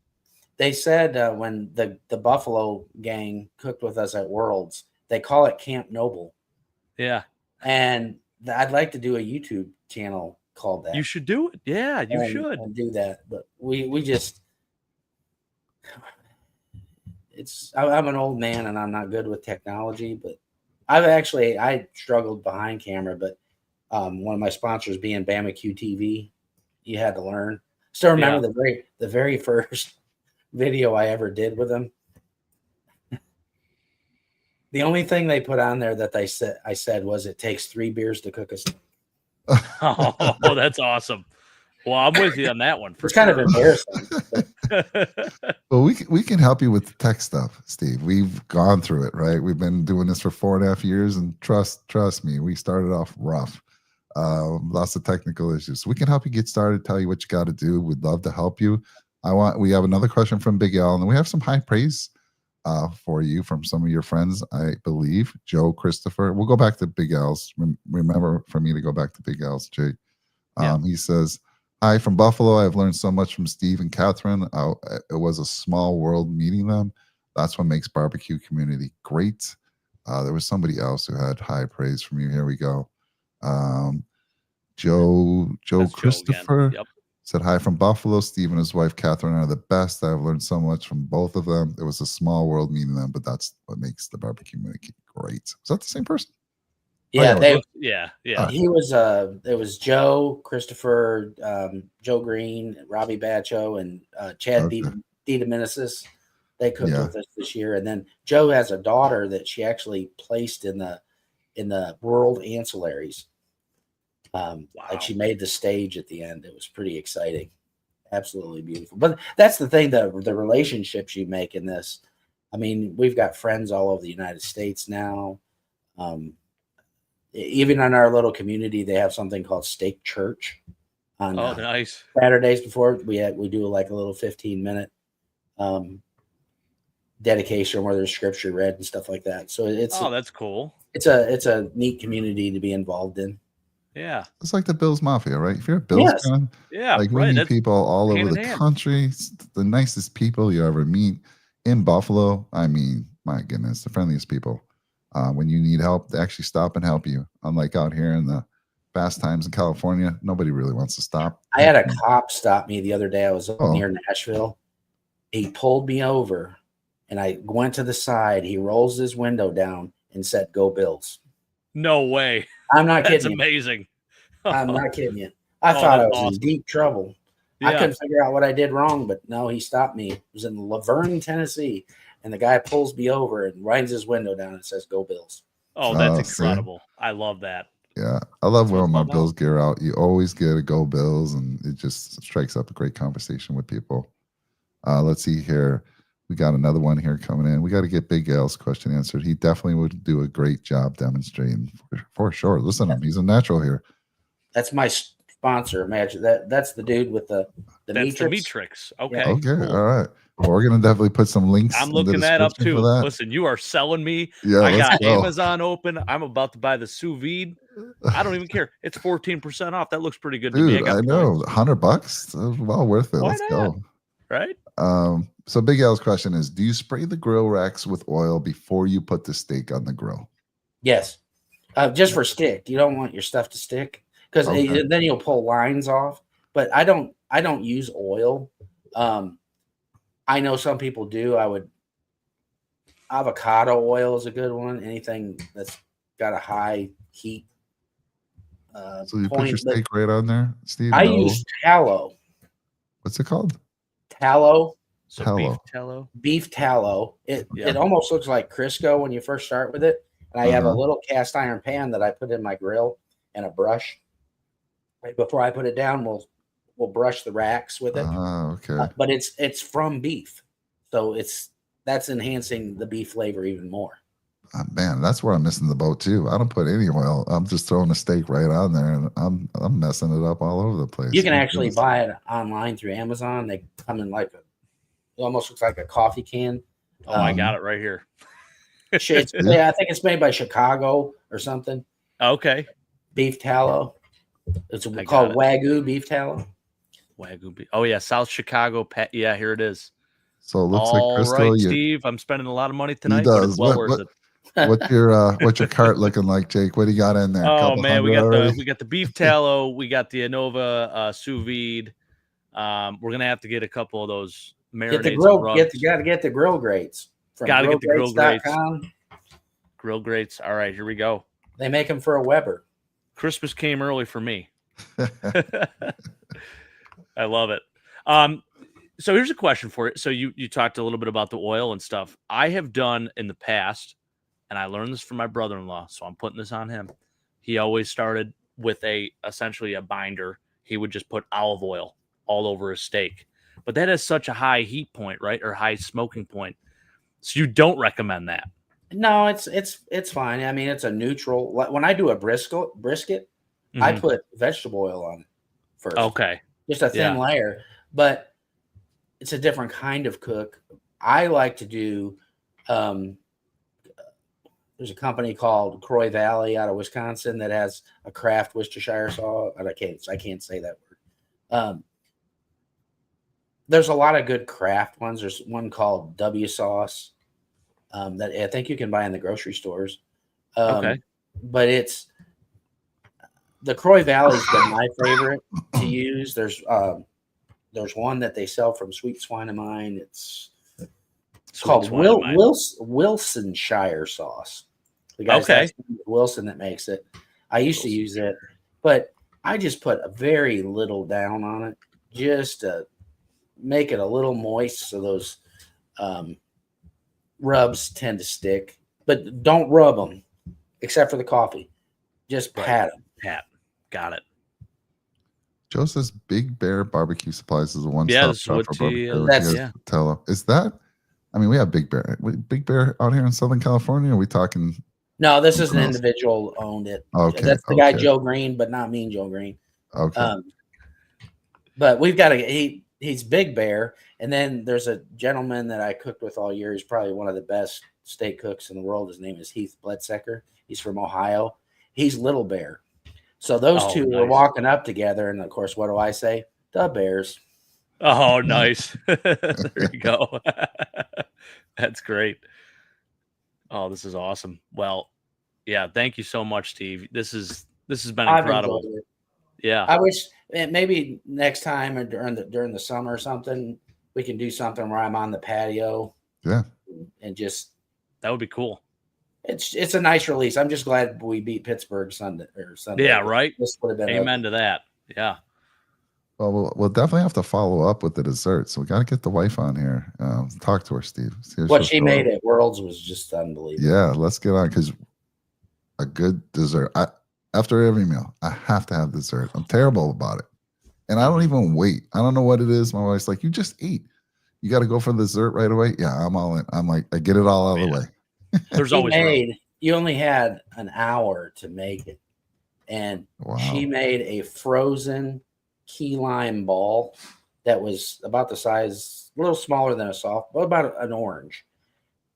They said when the Buffalo gang cooked with us at Worlds, they call it Camp Noble. Yeah. And I'd like to do a YouTube channel called that. You should do it. Yeah, you should. And do that. But we just, I'm an old man and I'm not good with technology, but I struggled behind camera, but one of my sponsors being BamaQ TV, you had to learn. Still remember the very first video I ever did with them. The only thing they put on there that I said was it takes 3 beers to cook a steak. Oh, that's awesome. Well, I'm with you on that one. It's kind of embarrassing. Well, we can help you with the tech stuff, Steve. We've gone through it, right? We've been doing this for 4.5 years, and trust me, we started off rough. Lots of technical issues. We can help you get started, tell you what you got to do. We'd love to help you. We have another question from Big L, and we have some high praise for you from some of your friends, I believe. Joe, Christopher. We'll go back to Big L's. Remember for me to go back to Big L's, Jay. He says, "Hi from Buffalo. I've learned so much from Steve and Catherine. It was a small world meeting them. That's what makes barbecue community great." There was somebody else who had high praise from you. Here we go. Joe Christopher said, "Hi from Buffalo. Steve and his wife Catherine are the best. I've learned so much from both of them. It was a small world meeting them, but that's what makes the barbecue community great." Is that the same person? Yeah, yeah. He was it was Joe, Christopher, Joe Green, Robbie Bacho, and Chad DeDominicis. They cooked with us this year. And then Joe has a daughter that she actually placed in the World Ancillaries. And she made the stage at the end. It was pretty exciting. Absolutely beautiful. But that's the thing, the relationships you make in this. I mean, we've got friends all over the United States now. Even in our little community, they have something called Steak Church. Nice. Saturdays before we do like a little 15-minute dedication where there's scripture read and stuff like that. So that's cool. It's a neat community to be involved in. Yeah, it's like the Bills Mafia, right? If you're a Bills fan, like we meet people all over the country. It's the nicest people you ever meet in Buffalo. I mean, my goodness, the friendliest people. When you need help, they actually stop and help you. Unlike out here in the fast times in California, nobody really wants to stop. I had a cop stop me the other day. I was near Nashville. He pulled me over, and I went to the side. He rolls his window down and said, "Go Bills." No way. I'm not kidding. That's amazing. I'm not kidding you. I thought I was in deep trouble. Yeah. I couldn't figure out what I did wrong, but no, he stopped me. It was in Laverne, Tennessee, and the guy pulls me over and winds his window down and says, "Go Bills." Oh, that's incredible. See? I love that. Yeah, I love wearing my Bills gear out. You always get a Go Bills, and it just strikes up a great conversation with people. Let's see here. We got another one here coming in. We got to get Big L's question answered. He definitely would do a great job demonstrating for sure. Listen to him. He's a natural here. That's my sponsor. Imagine that's the dude with the Matrix. Okay. Okay. Cool. All right. Well, we're gonna definitely put some links. I'm looking that up too. Listen, you are selling me. Yeah, I got Amazon open. I'm about to buy the sous vide. I don't even care. It's 14% off. That looks pretty good to me. I know. $100. Well worth it. Let's go. Right. So Big L's question is: do you spray the grill racks with oil before you put the steak on the grill? Yes. Just for stick. You don't want your stuff to stick because then you'll pull lines off. But I don't use oil. I know some people do. Avocado oil is a good one. Anything that's got a high heat. So you put your steak right on there, Steve? I use tallow. What's it called? Tallow. So beef tallow. Beef tallow. It almost looks like Crisco when you first start with it. And I have a little cast iron pan that I put in my grill and a brush. Right before I put it down, we'll we'll brush the racks with it. Okay. But it's from beef, so that's enhancing the beef flavor even more. Man, that's where I'm missing the boat too. I don't put any oil. I'm just throwing a steak right on there, and I'm messing it up all over the place. You can My actually goodness. buy it online through Amazon. They come in it almost looks like a coffee can. Oh, I got it right here. I think it's made by Chicago or something. Okay. Beef tallow. It's I called got Wagyu beef tallow. Wagyu beef. Oh yeah, South Chicago. Yeah, here it is. So it looks All like Crystal. right, Steve. I'm spending a lot of money He tonight, but it's does. well worth it. What's your cart looking like, Jake? What do you got in there? Oh man, we got the beef tallow, we got the Anova sous vide. We're gonna have to get a couple of those marinades. Got to get the grill grates. Gotta get the grill grates. grillgrates.com. Grill grates. All right, here we go. They make them for a Weber. Christmas came early for me. I love it. So here's a question for it. So you talked a little bit about the oil and stuff. I have done in the past, and I learned this from my brother-in-law, so I'm putting this on him. He always started with essentially a binder. He would just put olive oil all over his steak. But that has such a high heat point, right? Or high smoking point. So you don't recommend that. No, it's fine. I mean, it's a neutral. When I do a brisket, I put vegetable oil on it first. Okay. Just a thin layer. But it's a different kind of cook. I like to do there's a company called Croy Valley out of Wisconsin that has a Kraft Worcestershire sauce. I can't say that word. There's a lot of good Kraft ones. There's one called W sauce that I think you can buy in the grocery stores. Okay. But it's the Croy Valley's been my favorite to use. There's one that they sell from Sweet Swine of Mine. It's called Wilsonshire sauce. The guy's Wilson that makes it. I used to use it, but I just put a very little down on it just to make it a little moist so those rubs tend to stick. But don't rub them, except for the coffee. Just pat them. Got it. Joe says Big Bear Barbecue Supplies is a one-stop shop for barbecue. Is that? I mean, we have Big Bear. Big Bear out here in Southern California. Are we talking? No, this is an individual owned it. Okay, that's the guy Joe Green, but not Mean Joe Green. Okay. But we've got he's Big Bear, and then there's a gentleman that I cooked with all year. He's probably one of the best steak cooks in the world. His name is Heath Bledsecker. He's from Ohio. He's Little Bear. So those two were walking up together, and of course, what do I say? The Bears. Oh, nice. There you go. That's great. Oh, this is awesome. Well, yeah, thank you so much, Steve. This has been incredible. Yeah. I wish maybe next time or during the summer or something, we can do something where I'm on the patio. Yeah. And just that would be cool. It's a nice release. I'm just glad we beat Pittsburgh Sunday. Yeah, right. This would have been amen to that. Yeah. Well, we'll definitely have to follow up with the dessert. So we got to get the wife on here. Talk to her, Steve. What she made at Worlds was just unbelievable. Yeah, let's get on because a good dessert. After every meal, I have to have dessert. I'm terrible about it, and I don't even wait. I don't know what it is. My wife's like, "You just eat. You got to go for the dessert right away." Yeah, I'm all in. I'm like, I get it all out of the way. There's always you only had an hour to make it, and she made a frozen key lime ball that was about the size, a little smaller than a soft, but about an orange,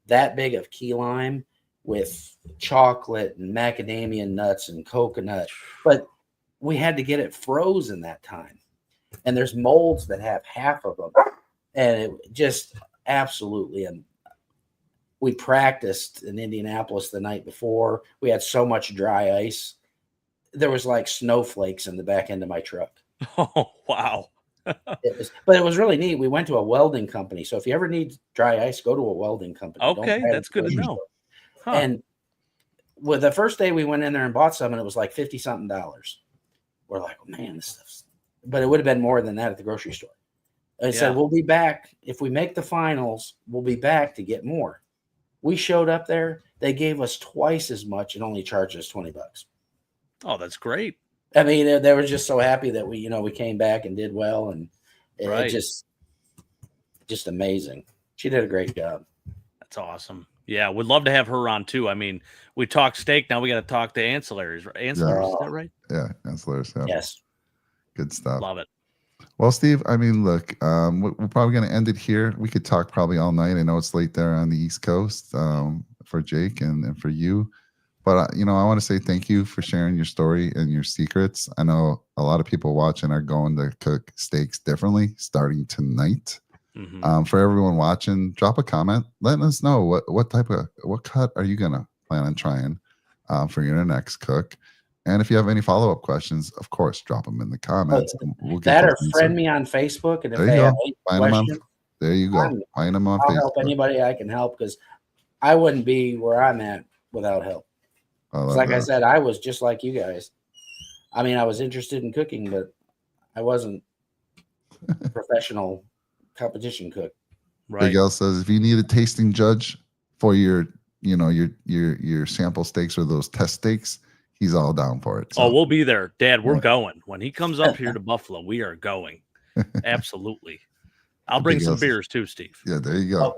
that big of key lime with chocolate and macadamia nuts and coconut. But we had to get it frozen that time, and there's molds that have half of them, and it just absolutely. And we practiced in Indianapolis the night before. We had so much dry ice. There was like snowflakes in the back end of my truck. Oh, wow. But it was really neat. We went to a welding company. So if you ever need dry ice, go to a welding company. Okay, that's good to know. Huh. And with the first day we went in there and bought some, and it was like $50-something. We're like, oh, man, this stuff's. But it would have been more than that at the grocery store. I said, we'll be back. If we make the finals, we'll be back to get more. We showed up there. They gave us twice as much and only charged us $20. Oh, that's great. I mean, they were just so happy that we came back and did well, and it just amazing. She did a great job. That's awesome. Yeah, would love to have her on too. I mean, we talk steak, now we got to talk the ancillaries. Ancillaries, is that right? Yeah, ancillaries. Yeah. Yes. Good stuff. Love it. Well, Steve, I mean, look, we're probably going to end it here. We could talk probably all night. I know it's late there on the East Coast for Jake and for you. But, I want to say thank you for sharing your story and your secrets. I know a lot of people watching are going to cook steaks differently starting tonight. For everyone watching, drop a comment. Let us know what cut are you going to plan on trying for your next cook. And if you have any follow-up questions, of course, drop them in the comments. We'll get that or friend me on Facebook. And if they have any questions, there you go. Find them on Facebook. I'll help anybody I can help, because I wouldn't be where I'm at without help. Like I said, I was just like you guys. I mean, I was interested in cooking, but I wasn't a professional competition cook. Right. Big L says, if you need a tasting judge for your sample steaks or those test steaks, he's all down for it. So. Oh, we'll be there, Dad. We're going. When he comes up here to Buffalo, we are going. Absolutely. I'll bring some beers too, Steve. Yeah, there you go.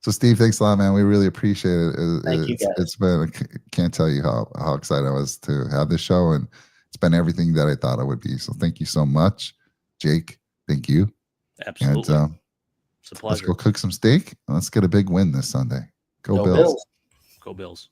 So, Steve, thanks a lot, man. We really appreciate it. Thank you, guys. It's been, I can't tell you how excited I was to have this show, and it's been everything that I thought it would be. So, thank you so much, Jake. Thank you. Absolutely. And, it's a pleasure. Let's go cook some steak, and let's get a big win this Sunday. Go Bills. Go Bills.